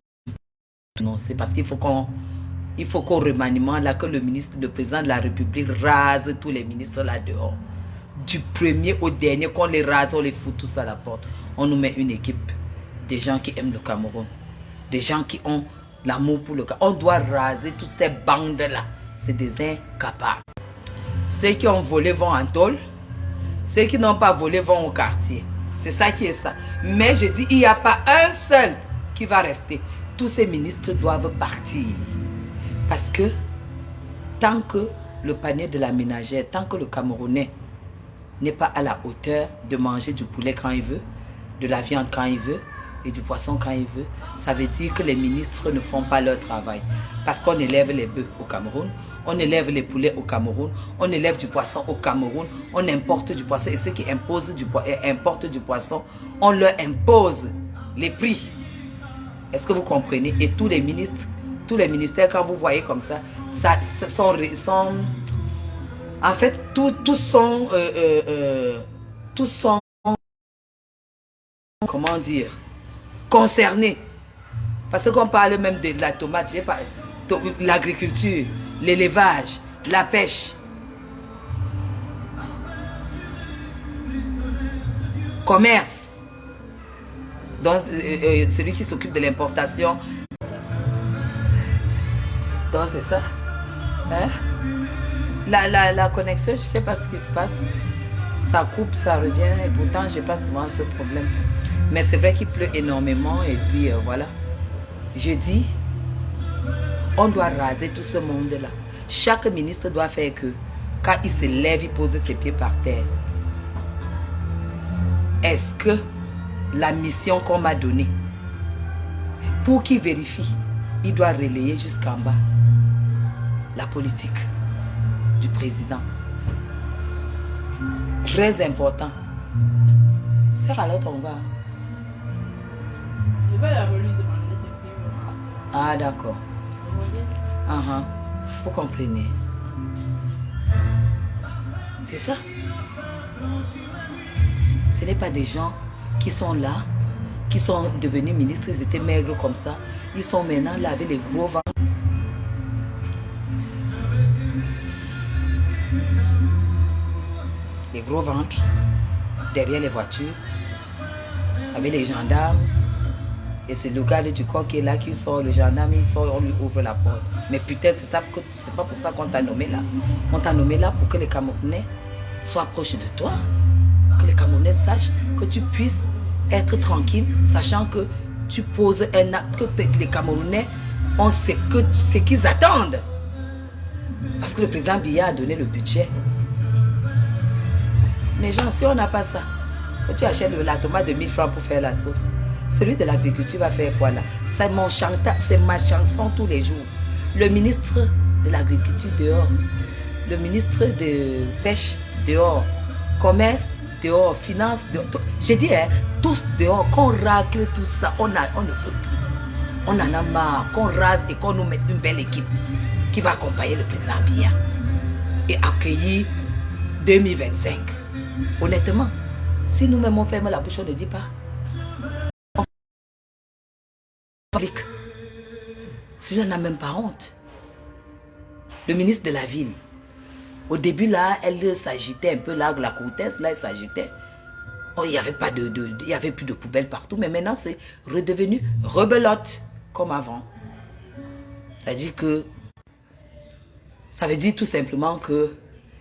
C'est parce qu'il faut qu'au remaniement là, que le président de la République rase tous les ministres là dehors. Du premier au dernier, qu'on les rase, on les fout tous à la porte. On nous met une équipe, des gens qui aiment le Cameroun, des gens qui ont l'amour pour le Cameroun. On doit raser toutes ces bandes là. C'est des incapables. Ceux qui ont volé vont en tôle. Ceux qui n'ont pas volé vont au quartier. C'est ça qui est ça. Mais je dis, il n'y a pas un seul qui va rester. Tous ces ministres doivent partir. Parce que tant que le panier de la ménagère, tant que le Camerounais n'est pas à la hauteur de manger du poulet quand il veut, de la viande quand il veut et du poisson quand il veut, ça veut dire que les ministres ne font pas leur travail. Parce qu'on élève les bœufs au Cameroun, on élève les poulets au Cameroun, on élève du poisson au Cameroun, on importe du poisson et ceux qui importent du poisson, on leur impose les prix. Est-ce que vous comprenez? Et tous les ministères, quand vous voyez comme ça, sont en fait, tous sont comment dire, concernés. Parce qu'on parle même de la tomate, l'agriculture, l'élevage, la pêche. Commerce. Donc, celui qui s'occupe de l'importation. Donc, c'est ça. Hein? La connexion, je ne sais pas ce qui se passe. Ça coupe, ça revient, et pourtant, j'ai pas souvent ce problème. Mais c'est vrai qu'il pleut énormément, et puis voilà. Je dis, on doit raser tout ce monde-là. Chaque ministre doit faire que, quand il se lève, il pose ses pieds par terre. Est-ce que la mission qu'on m'a donnée, pour qu'il vérifie, il doit relayer jusqu'en bas la politique du président? Très important. C'est alors ton gars. Je vais la lui demander ce qu'il veut. Ah d'accord. Vous comprenez. C'est ça. Ce n'est pas des gens qui sont là, qui sont devenus ministres, ils étaient maigres comme ça. Ils sont maintenant là avec les gros ventres. Les gros ventres, derrière les voitures, avec les gendarmes. Et c'est le gars du corps qui est là, qui sort, le gendarme, il sort, on lui ouvre la porte. Mais putain, c'est pas pour ça qu'on t'a nommé là. On t'a nommé là pour que les Camerounais soient proches de toi. Que les Camerounais sachent que tu puisses être tranquille, sachant que tu poses un acte, que les Camerounais, on sait ce qu'ils attendent. Parce que le président Biya a donné le budget. Mais gens, si on n'a pas ça, quand tu achètes la tomate de 1000 francs pour faire la sauce, celui de l'agriculture va faire quoi là? C'est mon chantage, c'est ma chanson tous les jours. Le ministre de l'agriculture dehors, le ministre de pêche dehors, commerce dehors, finance dehors. J'ai dit, hein, tous dehors, qu'on racle tout ça, on ne veut plus. On en a marre, qu'on rase et qu'on nous mette une belle équipe qui va accompagner le président Biya et accueillir 2025. Honnêtement, si nous-mêmes on ferme la bouche, on ne dit pas. Celui-là n'a même pas honte. Le ministre de la ville, au début là, elle s'agitait un peu là, la comtesse là, elle s'agitait. Oh, il n'y avait pas il y avait plus de poubelles partout, mais maintenant c'est redevenu rebelote comme avant. C'est-à-dire que ça veut dire tout simplement que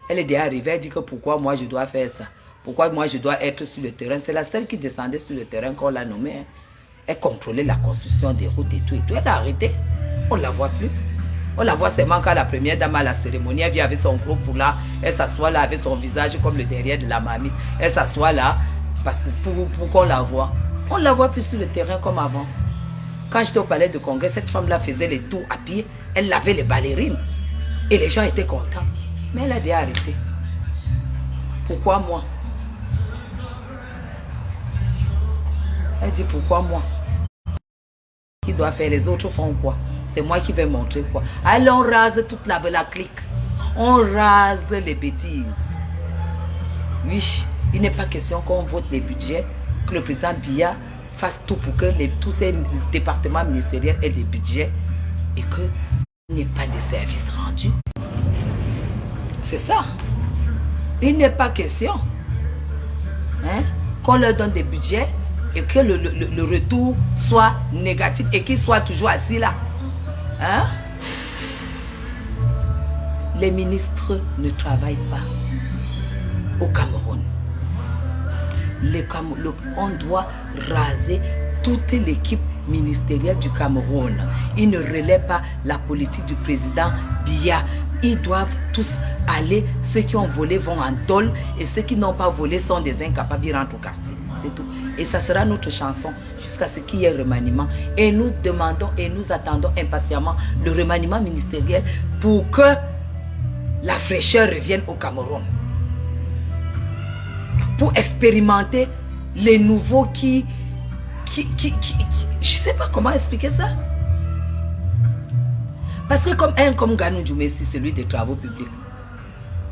elle est déjà arrivée, elle dit que pourquoi moi je dois faire ça, pourquoi moi je dois être sur le terrain. C'est la seule qui descendait sur le terrain qu'on l'a nommée. Hein. Elle contrôlait la construction des routes et tout et tout. Elle a arrêté. On ne la voit plus. On la voit seulement quand la première dame à la cérémonie, elle vient avec son gros foulard, elle s'assoit là avec son visage comme le derrière de la mamie. Elle s'assoit là parce que pour qu'on la voit. On ne la voit plus sur le terrain comme avant. Quand j'étais au palais de congrès, cette femme-là faisait les tours à pied. Elle lavait les ballerines. Et les gens étaient contents. Mais elle a déjà arrêté. Pourquoi moi? Elle dit pourquoi moi? Qui doit faire, les autres font quoi? C'est moi qui vais montrer quoi? Allez, on rase toute la clique. On rase les bêtises. Oui, il n'est pas question qu'on vote les budgets, que le président Biya fasse tout pour que tous ces départements ministériels aient des budgets et qu'il n'y ait pas de services rendus. C'est ça. Il n'est pas question hein, qu'on leur donne des budgets et que le retour soit négatif et qu'ils soient toujours assis là. Hein? Les ministres ne travaillent pas au Cameroun. On doit raser toute l'équipe ministérielle du Cameroun. Ils ne relaient pas la politique du président Biya. Ils doivent tous aller. Ceux qui ont volé vont en tôle et ceux qui n'ont pas volé sont des incapables. Ils rentrent au quartier. C'est tout. Et ça sera notre chanson jusqu'à ce qu'il y ait remaniement. Et nous demandons et nous attendons impatiemment le remaniement ministériel pour que la fraîcheur revienne au Cameroun. Pour expérimenter les nouveaux je ne sais pas comment expliquer ça. Parce que comme Ganou Djoumessi, celui des travaux publics,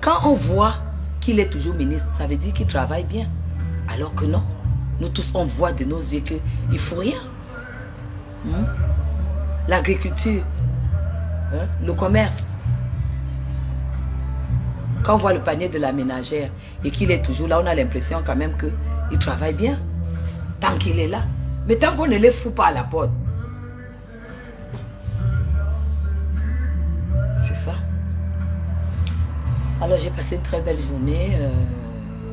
quand on voit qu'il est toujours ministre, ça veut dire qu'il travaille bien. Alors que non, nous tous on voit de nos yeux qu'il ne faut rien. L'agriculture, le commerce. Quand on voit le panier de la ménagère et qu'il est toujours là, on a l'impression quand même qu'il travaille bien. Tant qu'il est là. Mais tant qu'on ne les fout pas à la porte. C'est ça. Alors j'ai passé une très belle journée.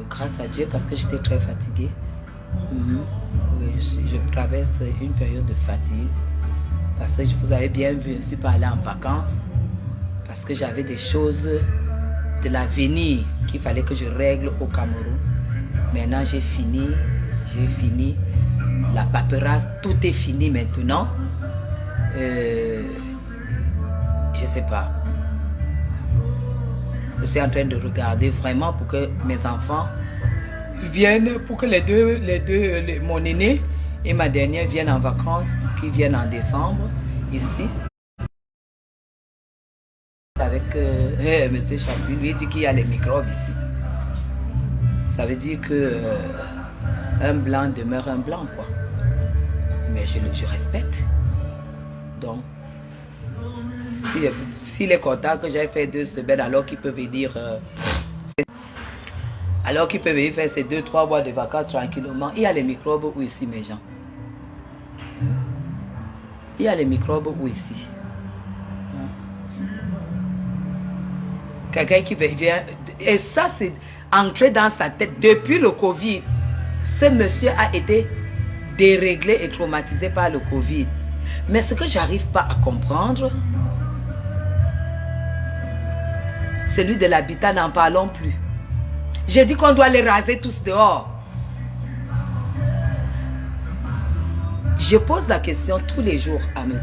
Grâce grâce à Dieu, parce que j'étais très fatiguée. Oui, je traverse une période de fatigue. Parce que vous avez bien vu, je ne suis pas allée en vacances. Parce que j'avais des choses de l'avenir qu'il fallait que je règle au Cameroun. Maintenant, j'ai fini. La paperasse, tout est fini maintenant. Je ne sais pas. Je suis en train de regarder vraiment pour que mes enfants viennent, pour que les deux, mon aîné et ma dernière viennent en vacances, qui viennent en décembre, ici. Avec M. Chapuis, lui dit qu'il y a les microbes ici. Ça veut dire que un blanc demeure un blanc, quoi. Mais je respecte. Donc, s'il est content que j'ai fait 2 semaines, alors qu'il peut venir faire ces 2-3 mois de vacances tranquillement, il y a les microbes où ici, mes gens? Il y a les microbes où ici? Quelqu'un qui vient, et ça c'est entré dans sa tête depuis le Covid. Ce monsieur a été déréglé et traumatisé par le Covid. Mais ce que j'arrive pas à comprendre, celui de l'habitat, n'en parlons plus. J'ai dit qu'on doit les raser tous dehors. Je pose la question tous les jours à mon...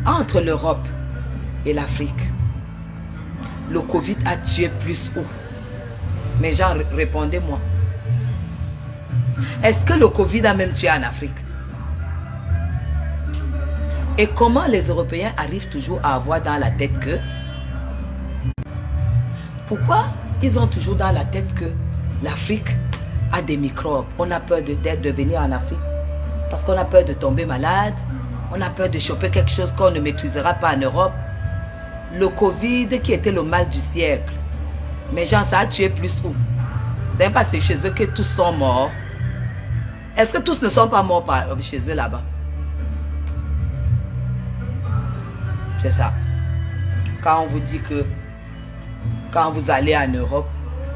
Entre l'Europe et l'Afrique, le Covid a tué plus où? Mes gens, répondez-moi. Est-ce que le Covid a même tué en Afrique? Et comment les Européens arrivent toujours à avoir dans la tête que... Pourquoi ils ont toujours dans la tête que l'Afrique a des microbes? On a peur de venir en Afrique parce qu'on a peur de tomber malade. On a peur de choper quelque chose qu'on ne maîtrisera pas en Europe. Le Covid qui était le mal du siècle. Mais gens, ça a tué plus où? C'est pas chez eux que tous sont morts. Est-ce que tous ne sont pas morts chez eux là-bas? C'est ça. Quand on vous dit que quand vous allez en Europe,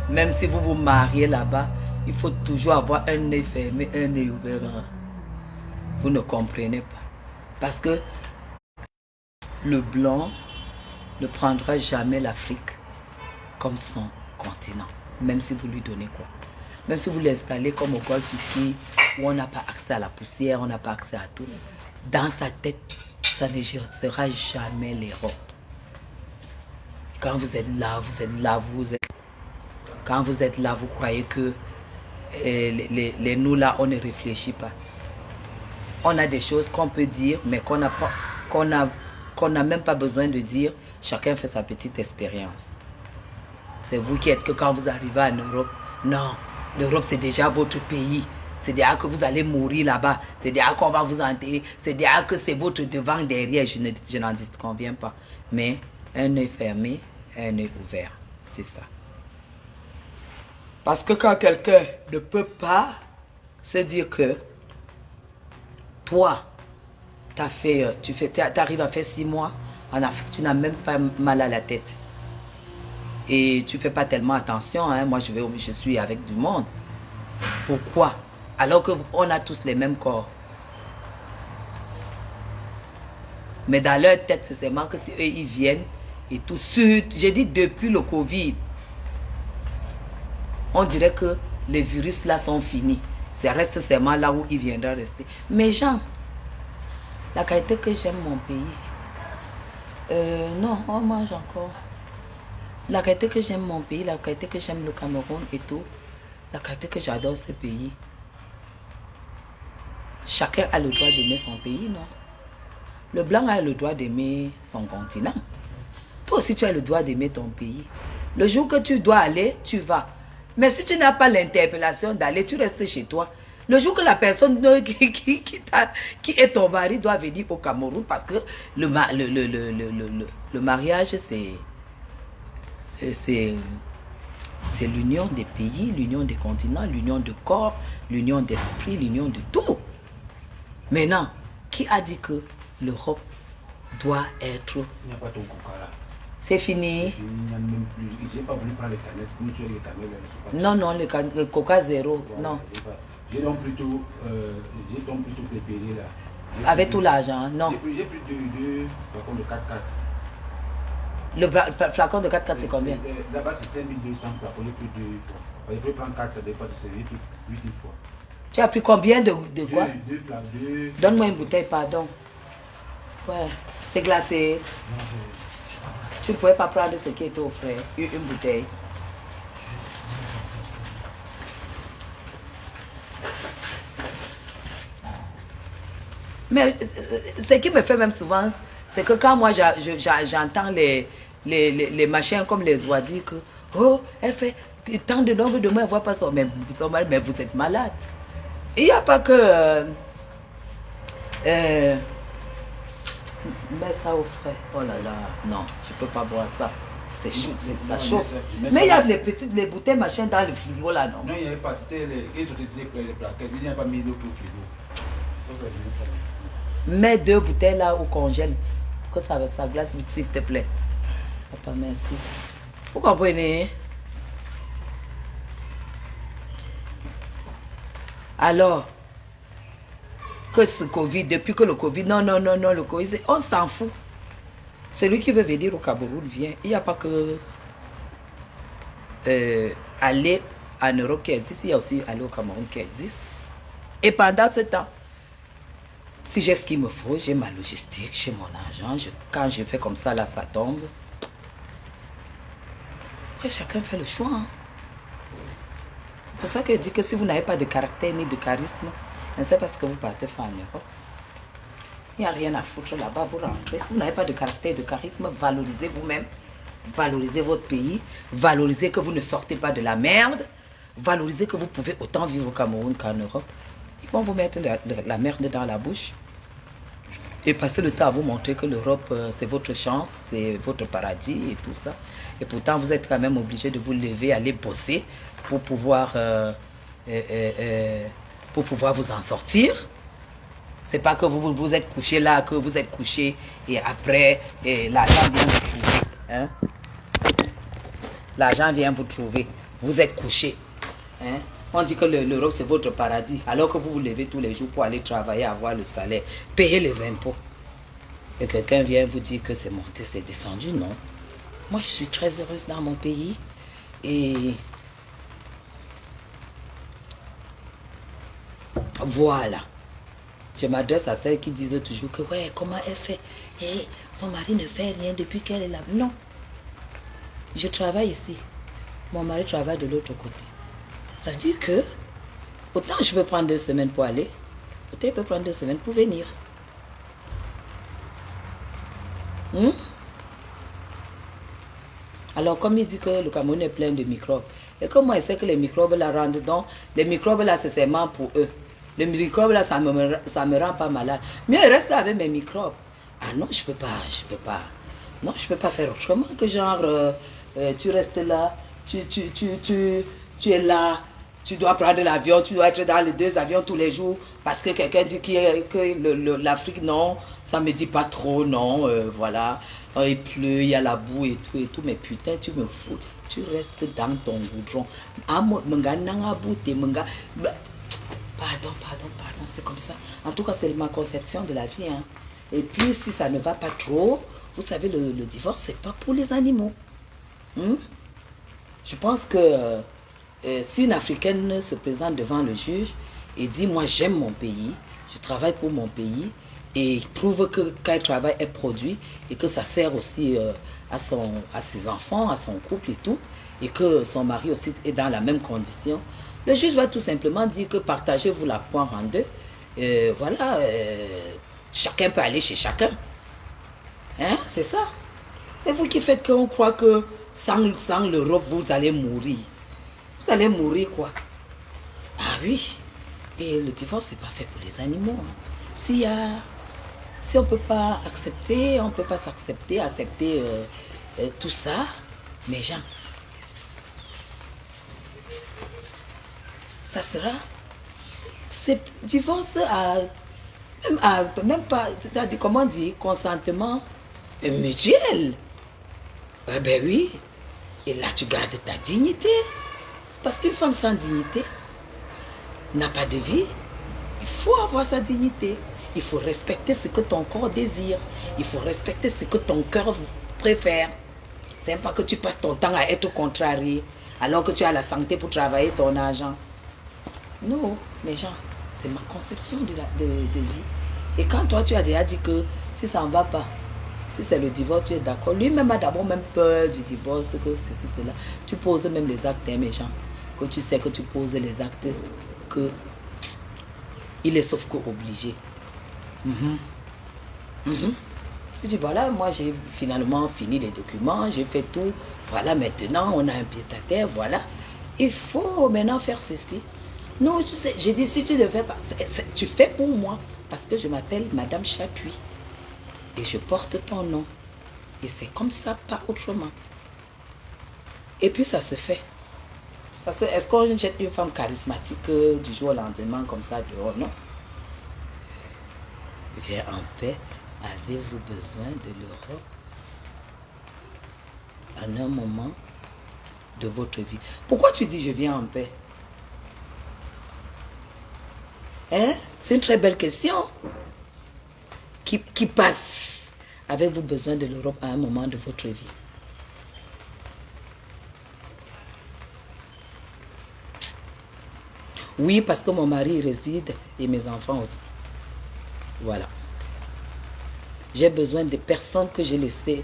même si vous vous mariez là-bas, il faut toujours avoir un œil fermé, un œil ouvert. Vous ne comprenez pas. Parce que le blanc ne prendra jamais l'Afrique comme son continent. Même si vous lui donnez quoi. Même si vous l'installez comme au golfe ici, où on n'a pas accès à la poussière, on n'a pas accès à tout. Dans sa tête, ça ne sera jamais l'Europe. Quand vous êtes là, quand vous êtes là, vous croyez que nous là, on ne réfléchit pas. On a des choses qu'on peut dire, mais qu'on n'a même pas besoin de dire. Chacun fait sa petite expérience. C'est vous qui êtes que quand vous arrivez en Europe, non, l'Europe c'est déjà votre pays. C'est déjà que vous allez mourir là-bas. C'est déjà qu'on va vous enterrer. C'est déjà que c'est votre devant, derrière. Je n'en conviens pas. Mais un œil fermé, un œil ouvert. C'est ça. Parce que quand quelqu'un ne peut pas se dire que toi, tu arrives à faire 6 mois en Afrique, tu n'as même pas mal à la tête. Et tu ne fais pas tellement attention. Hein. Moi, je suis avec du monde. Pourquoi? Alors qu'on a tous les mêmes corps. Mais dans leur tête, c'est seulement que si eux, ils viennent et tout. J'ai dit depuis le Covid, on dirait que les virus là sont finis. Ça reste seulement là où il viendra rester. Mais Jean, la qualité que j'aime mon pays, non, on mange encore. La qualité que j'aime mon pays, la qualité que j'aime le Cameroun et tout, la qualité que j'adore ce pays. Chacun a le droit d'aimer son pays, non? Le blanc a le droit d'aimer son continent. Toi aussi, tu as le droit d'aimer ton pays. Le jour que tu dois aller, tu vas. Mais si tu n'as pas l'interpellation d'aller, tu restes chez toi. Le jour que la personne qui est ton mari doit venir au Cameroun, parce que le mariage, c'est l'union des pays, l'union des continents, l'union de corps, l'union d'esprit, l'union de tout. Maintenant, qui a dit que l'Europe doit être... Il n'y a pas ton coca là. C'est fini. Il n'y a même plus. J'ai pas voulu prendre les canettes. Comme tu as les canettes, elles ne sont pas. Non, non, le coca zéro. Voilà, Non. j'ai donc plutôt préféré là. Avec tout l'argent, non. J'ai plus de flacons de 4x4. Le flacon de 4x4, c'est combien? Là-bas, c'est 5200 flacons. J'ai plus de fois. Je peux prendre 4, ça dépend de ce 8 une fois. Tu as pris combien de quoi? Deux. Donne-moi une bouteille, pardon. Ouais, c'est glacé. Non, Tu ne pouvais pas prendre ce qui était au frais, une bouteille. Mais ce qui me fait même souvent, c'est que quand moi j'entends les machins comme les oies dire que oh, elle fait tant de nombre de mois, elle ne voit pas son mari, mais vous êtes malade. Il n'y a pas que mets ça au frais. Oh là là, non, je ne peux pas boire ça. C'est chaud, ça chauffe. Mais il y a les bouteilles machin dans le frigo là, non? Non, il n'y avait pas, c'était ils ont utilisé les plaquettes, il n'y a pas mis d'autres au frigo. Ça vient ça. Mets 2 bouteilles là au congèle. Que ça glace vite, s'il te plaît. Papa, merci. Vous comprenez? Alors, que ce Covid, depuis que le Covid, non, le Covid, on s'en fout. Celui qui veut venir au Cameroun vient. Il n'y a pas que aller en Europe qui existe, il y a aussi aller au Cameroun qui existe. Et pendant ce temps, si j'ai ce qu'il me faut, j'ai ma logistique, j'ai mon argent. Quand je fais comme ça, là, ça tombe. Après, chacun fait le choix. Hein. C'est pour ça que je dis que si vous n'avez pas de caractère ni de charisme, je ne sais pas ce que vous partez faire en Europe. Il n'y a rien à foutre là-bas, vous rentrez. Si vous n'avez pas de caractère et de charisme, valorisez vous-même. Valorisez votre pays. Valorisez que vous ne sortez pas de la merde. Valorisez que vous pouvez autant vivre au Cameroun qu'en Europe. Ils vont vous mettre la merde dans la bouche et passer le temps à vous montrer que l'Europe, c'est votre chance, c'est votre paradis et tout ça. Et pourtant, vous êtes quand même obligé de vous lever, aller bosser pour pouvoir vous en sortir. C'est pas que vous êtes couché là, que vous êtes couché et après, l'argent vient vous trouver. Hein? L'argent vient vous trouver. Vous êtes couché. Hein? On dit que l'Europe, c'est votre paradis, alors que vous vous levez tous les jours pour aller travailler, avoir le salaire, payer les impôts. Et quelqu'un vient vous dire que c'est monté, c'est descendu. Non. Moi, je suis très heureuse dans mon pays. Et voilà. Je m'adresse à celles qui disent toujours que, ouais, comment elle fait? Et son mari ne fait rien depuis qu'elle est là. Non. Je travaille ici. Mon mari travaille de l'autre côté. Ça veut dire que, autant je peux prendre 2 semaines pour aller, autant il peut prendre 2 semaines pour venir. Alors, comme il dit que le Cameroun est plein de microbes, et comment il sait que les microbes la rendent donc, les microbes là, c'est seulement pour eux. Les microbes là, ça me rend pas malade. Mais il reste avec mes microbes. Ah non, je peux pas. Non, je peux pas faire autrement que genre, tu restes là, tu es là, tu dois prendre l'avion, tu dois être dans les 2 avions tous les jours parce que quelqu'un dit que l'Afrique, non, ça me dit pas trop, non, voilà, il pleut, il y a la boue et tout, mais putain, tu me fous, tu restes dans ton goudron. Pardon, c'est comme ça. En tout cas, c'est ma conception de la vie. Hein. Et puis, si ça ne va pas trop, vous savez, le divorce, c'est pas pour les animaux. Je pense que si une Africaine se présente devant le juge et dit « Moi, j'aime mon pays, je travaille pour mon pays » et prouve que quand elle travaille, elle produit et que ça sert aussi à ses enfants, à son couple et tout, et que son mari aussi est dans la même condition, le juge va tout simplement dire que partagez-vous la poire en 2. Voilà, chacun peut aller chez chacun. Hein, c'est ça. C'est vous qui faites qu'on croit que sans l'Europe, vous allez mourir. Vous allez mourir quoi? Ah oui. Et le divorce, c'est pas fait pour les animaux. Hein. Si on ne peut pas accepter, on ne peut pas accepter tout ça, mes gens, ça sera, c'est divorce même pas, comment dire, consentement mutuel. Ah ben oui. Et là, tu gardes ta dignité. Parce qu'une femme sans dignité n'a pas de vie. Il faut avoir sa dignité. Il faut respecter ce que ton corps désire. Il faut respecter ce que ton cœur préfère. C'est pas que tu passes ton temps à être contrarié alors que tu as la santé pour travailler ton argent. Non, mes gens, c'est ma conception de vie. Et quand toi, tu as déjà dit que si ça ne va pas, si c'est le divorce, tu es d'accord. Lui-même a d'abord même peur du divorce, que ceci, cela. Tu poses même les actes, hein, mes gens. Que tu sais que tu poses les actes, que il est sauf que obligé. Je dis, voilà, moi j'ai finalement fini les documents, j'ai fait tout. Voilà, maintenant on a un pied à terre, voilà. Il faut maintenant faire ceci. Non, tu sais, j'ai dit, si tu ne fais pas, tu fais pour moi. Parce que je m'appelle Madame Chapuis. Et je porte ton nom. Et c'est comme ça, pas autrement. Et puis ça se fait. Parce que est-ce qu'on jette une femme charismatique du jour au lendemain comme ça dehors? Non. Viens en paix. Avez-vous besoin de l'Europe en un moment de votre vie? Pourquoi tu dis je viens en paix? Hein? C'est une très belle question qui passe. Avez-vous besoin de l'Europe à un moment de votre vie? Oui, parce que mon mari réside et mes enfants aussi. Voilà. J'ai besoin des personnes que j'ai laissées.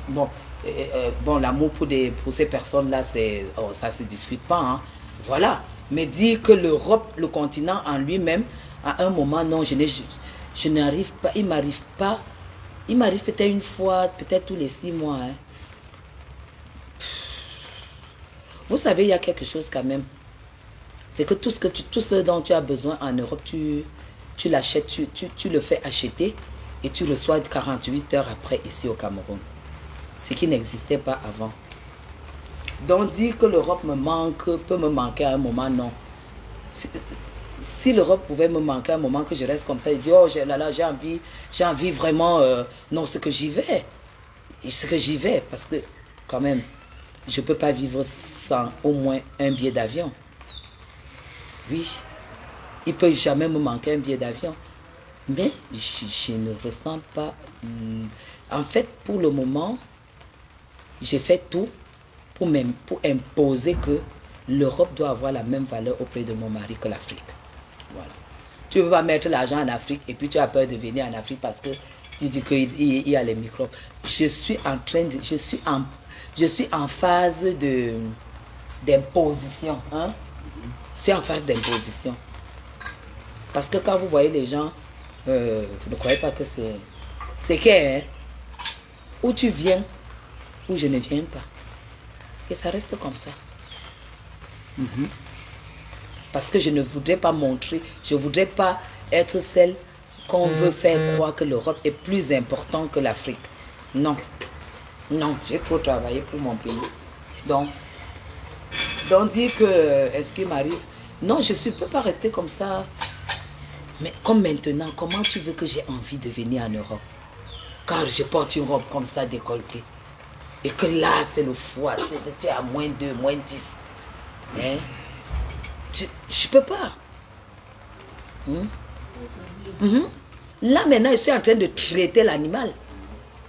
Bon, l'amour pour ces personnes-là, ça ne se discute pas. Hein. Voilà. Mais dire que l'Europe, le continent en lui-même, à un moment, non, je n'arrive pas. Il m'arrive pas. Il m'arrive peut-être une fois, peut-être tous les 6 mois. Hein. Vous savez, il y a quelque chose quand même. C'est que tout ce dont tu as besoin en Europe, tu l'achètes, tu le fais acheter et tu reçois 48 heures après ici au Cameroun. Ce qui n'existait pas avant. Donc dire que l'Europe me manque, peut me manquer à un moment, non. Si l'Europe pouvait me manquer à un moment, que je reste comme ça et dire, oh là, j'ai envie vraiment, non, ce que j'y vais. Parce que quand même, je ne peux pas vivre sans au moins un billet d'avion. Oui, il ne peut jamais me manquer un billet d'avion. Mais je ne ressens pas... En fait, pour le moment, j'ai fait tout pour imposer que l'Europe doit avoir la même valeur auprès de mon mari que l'Afrique. Voilà. Tu ne veux pas mettre l'argent en Afrique et puis tu as peur de venir en Afrique parce que tu dis qu'il y a les microbes. Je suis en phase d'imposition. Hein? Je suis en phase d'imposition. Parce que quand vous voyez les gens, vous ne croyez pas que c'est que, hein, où tu viens, où je ne viens pas. Et ça reste comme ça. Parce que je ne voudrais pas montrer, je ne voudrais pas être celle qu'on veut faire croire que l'Europe est plus importante que l'Afrique. Non. Non, j'ai trop travaillé pour mon pays. Donc dire que, est-ce qu'il m'arrive? Non, je ne peux pas rester comme ça. Mais comme maintenant, comment tu veux que j'ai envie de venir en Europe? Quand je porte une robe comme ça décolletée. Et que là, c'est le froid, tu es à -2, -10. Hein? Je ne peux pas. Là, maintenant, je suis en train de traiter l'animal.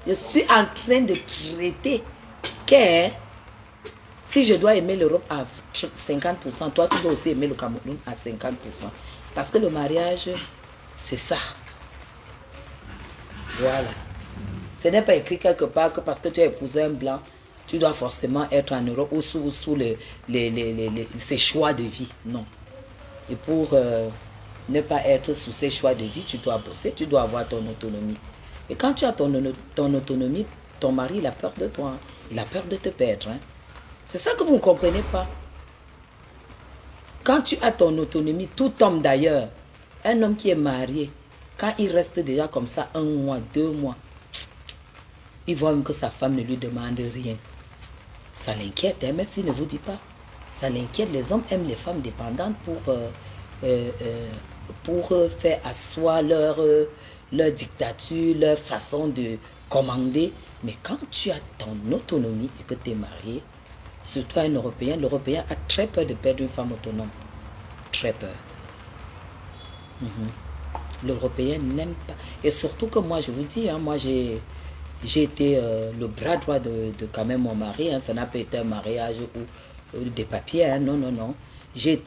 Je suis en train de traiter que si je dois aimer l'Europe à 50%, toi, tu dois aussi aimer le Cameroun à 50%. Parce que le mariage, c'est ça. Voilà. Ce n'est pas écrit quelque part que parce que tu as épousé un blanc, tu dois forcément être en Europe ou sous ces choix de vie. Non. Et pour ne pas être sous ces choix de vie, tu dois bosser, tu dois avoir ton autonomie. Et quand tu as ton autonomie, ton mari, il a peur de toi. Hein. Il a peur de te perdre. Hein. C'est ça que vous ne comprenez pas. Quand tu as ton autonomie, tout homme d'ailleurs, un homme qui est marié, quand il reste déjà comme ça 1 mois, 2 mois, il voit que sa femme ne lui demande rien. Ça l'inquiète, hein, même s'il ne vous dit pas. Ça l'inquiète. Les hommes aiment les femmes dépendantes pour faire asseoir leur dictature, leur façon de commander. Mais quand tu as ton autonomie et que tu es marié, surtout à un Européen, l'Européen a très peur de perdre une femme autonome. Très peur. L'Européen n'aime pas. Et surtout que moi, je vous dis, hein, moi j'ai été le bras droit de quand même mon mari. Hein, ça n'a pas été un mariage ou des papiers. Hein, non, non, non. J'ai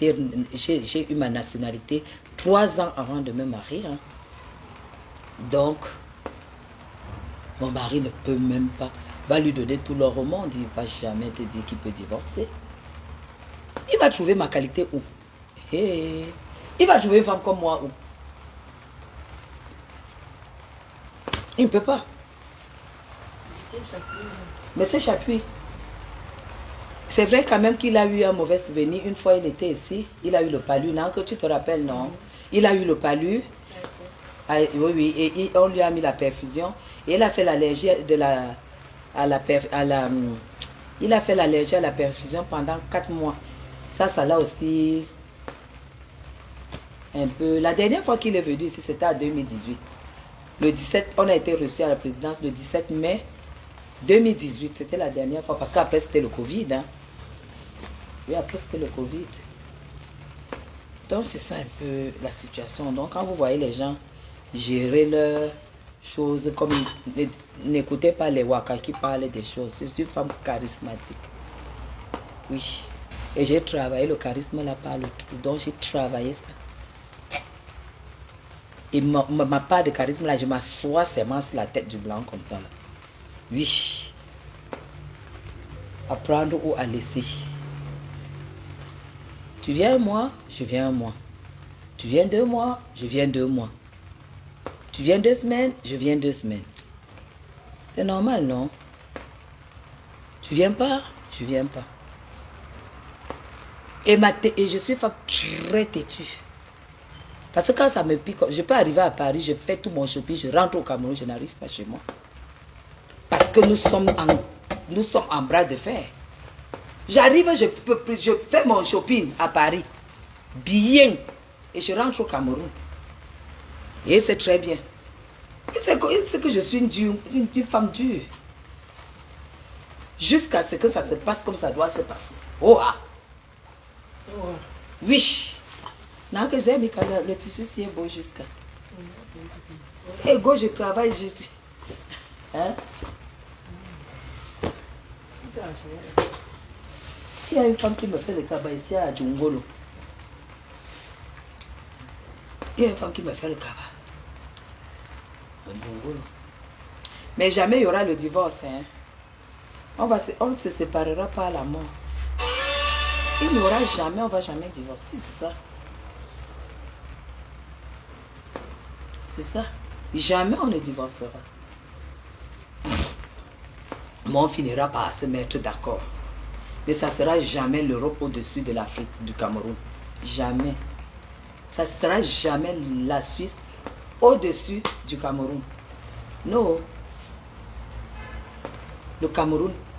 eu ma nationalité 3 ans avant de me marier. Hein. Donc, mon mari ne peut même pas, va lui donner tout l'or au monde, il ne va jamais te dire qu'il peut divorcer. Il va trouver ma qualité où? Hey. Il va trouver une femme comme moi où? Il ne peut pas. Mais c'est Chapuis. C'est vrai quand même qu'il a eu un mauvais souvenir. Une fois il était ici, il a eu le palu. Non, que tu te rappelles, non? Il a eu le palu. Ah, oui, oui, et on lui a mis la perfusion. Et il a fait l'allergie il a fait l'allergie à la perfusion pendant 4 mois. Ça l'a aussi un peu. La dernière fois qu'il est venu ici, c'était en 2018. Le 17, on a été reçu à la présidence le 17 mai 2018. C'était la dernière fois, parce qu'après c'était le Covid. Hein. Oui, après c'était le Covid. Donc c'est ça un peu la situation. Donc quand vous voyez les gens gérer leurs choses comme n'écoutez pas les Waka qui parlent des choses. C'est une femme charismatique. Oui. Et j'ai travaillé le charisme là par le tout. Donc j'ai travaillé ça. Et ma part de charisme là, je m'assois seulement sur la tête du blanc comme ça là. Oui. À prendre ou à laisser. Tu viens un mois, je viens un mois. Tu viens 2 mois, je viens 2 mois. Tu viens 2 semaines, je viens 2 semaines. C'est normal, non? Tu viens pas, je viens pas. Et je suis femme très têtue. Parce que quand ça me pique, je peux arriver à Paris, je fais tout mon shopping, je rentre au Cameroun, je n'arrive pas chez moi. Parce que nous sommes en bras de fer. J'arrive, je fais mon shopping à Paris. Bien. Et je rentre au Cameroun. Et c'est très bien. C'est que je suis une femme dure. Jusqu'à ce que ça se passe comme ça doit se passer. Oh ah. Oui. Non, que j'aime le tissu si est beau jusqu'à. Et go, je travaille. Hein? Il y a une femme qui me fait le cabas ici à Djungolo. Il y a une femme qui me fait le cabas. Mais jamais il y aura le divorce. Hein. On ne se séparera pas à la mort. Il n'y aura jamais, on ne va jamais divorcer, c'est ça. C'est ça. Jamais on ne divorcera. Mais on finira par se mettre d'accord. Mais ça ne sera jamais l'Europe au-dessus de l'Afrique, du Cameroun. Jamais. Ça ne sera jamais la Suisse au-dessus du Cameroun. Non. Le Cameroun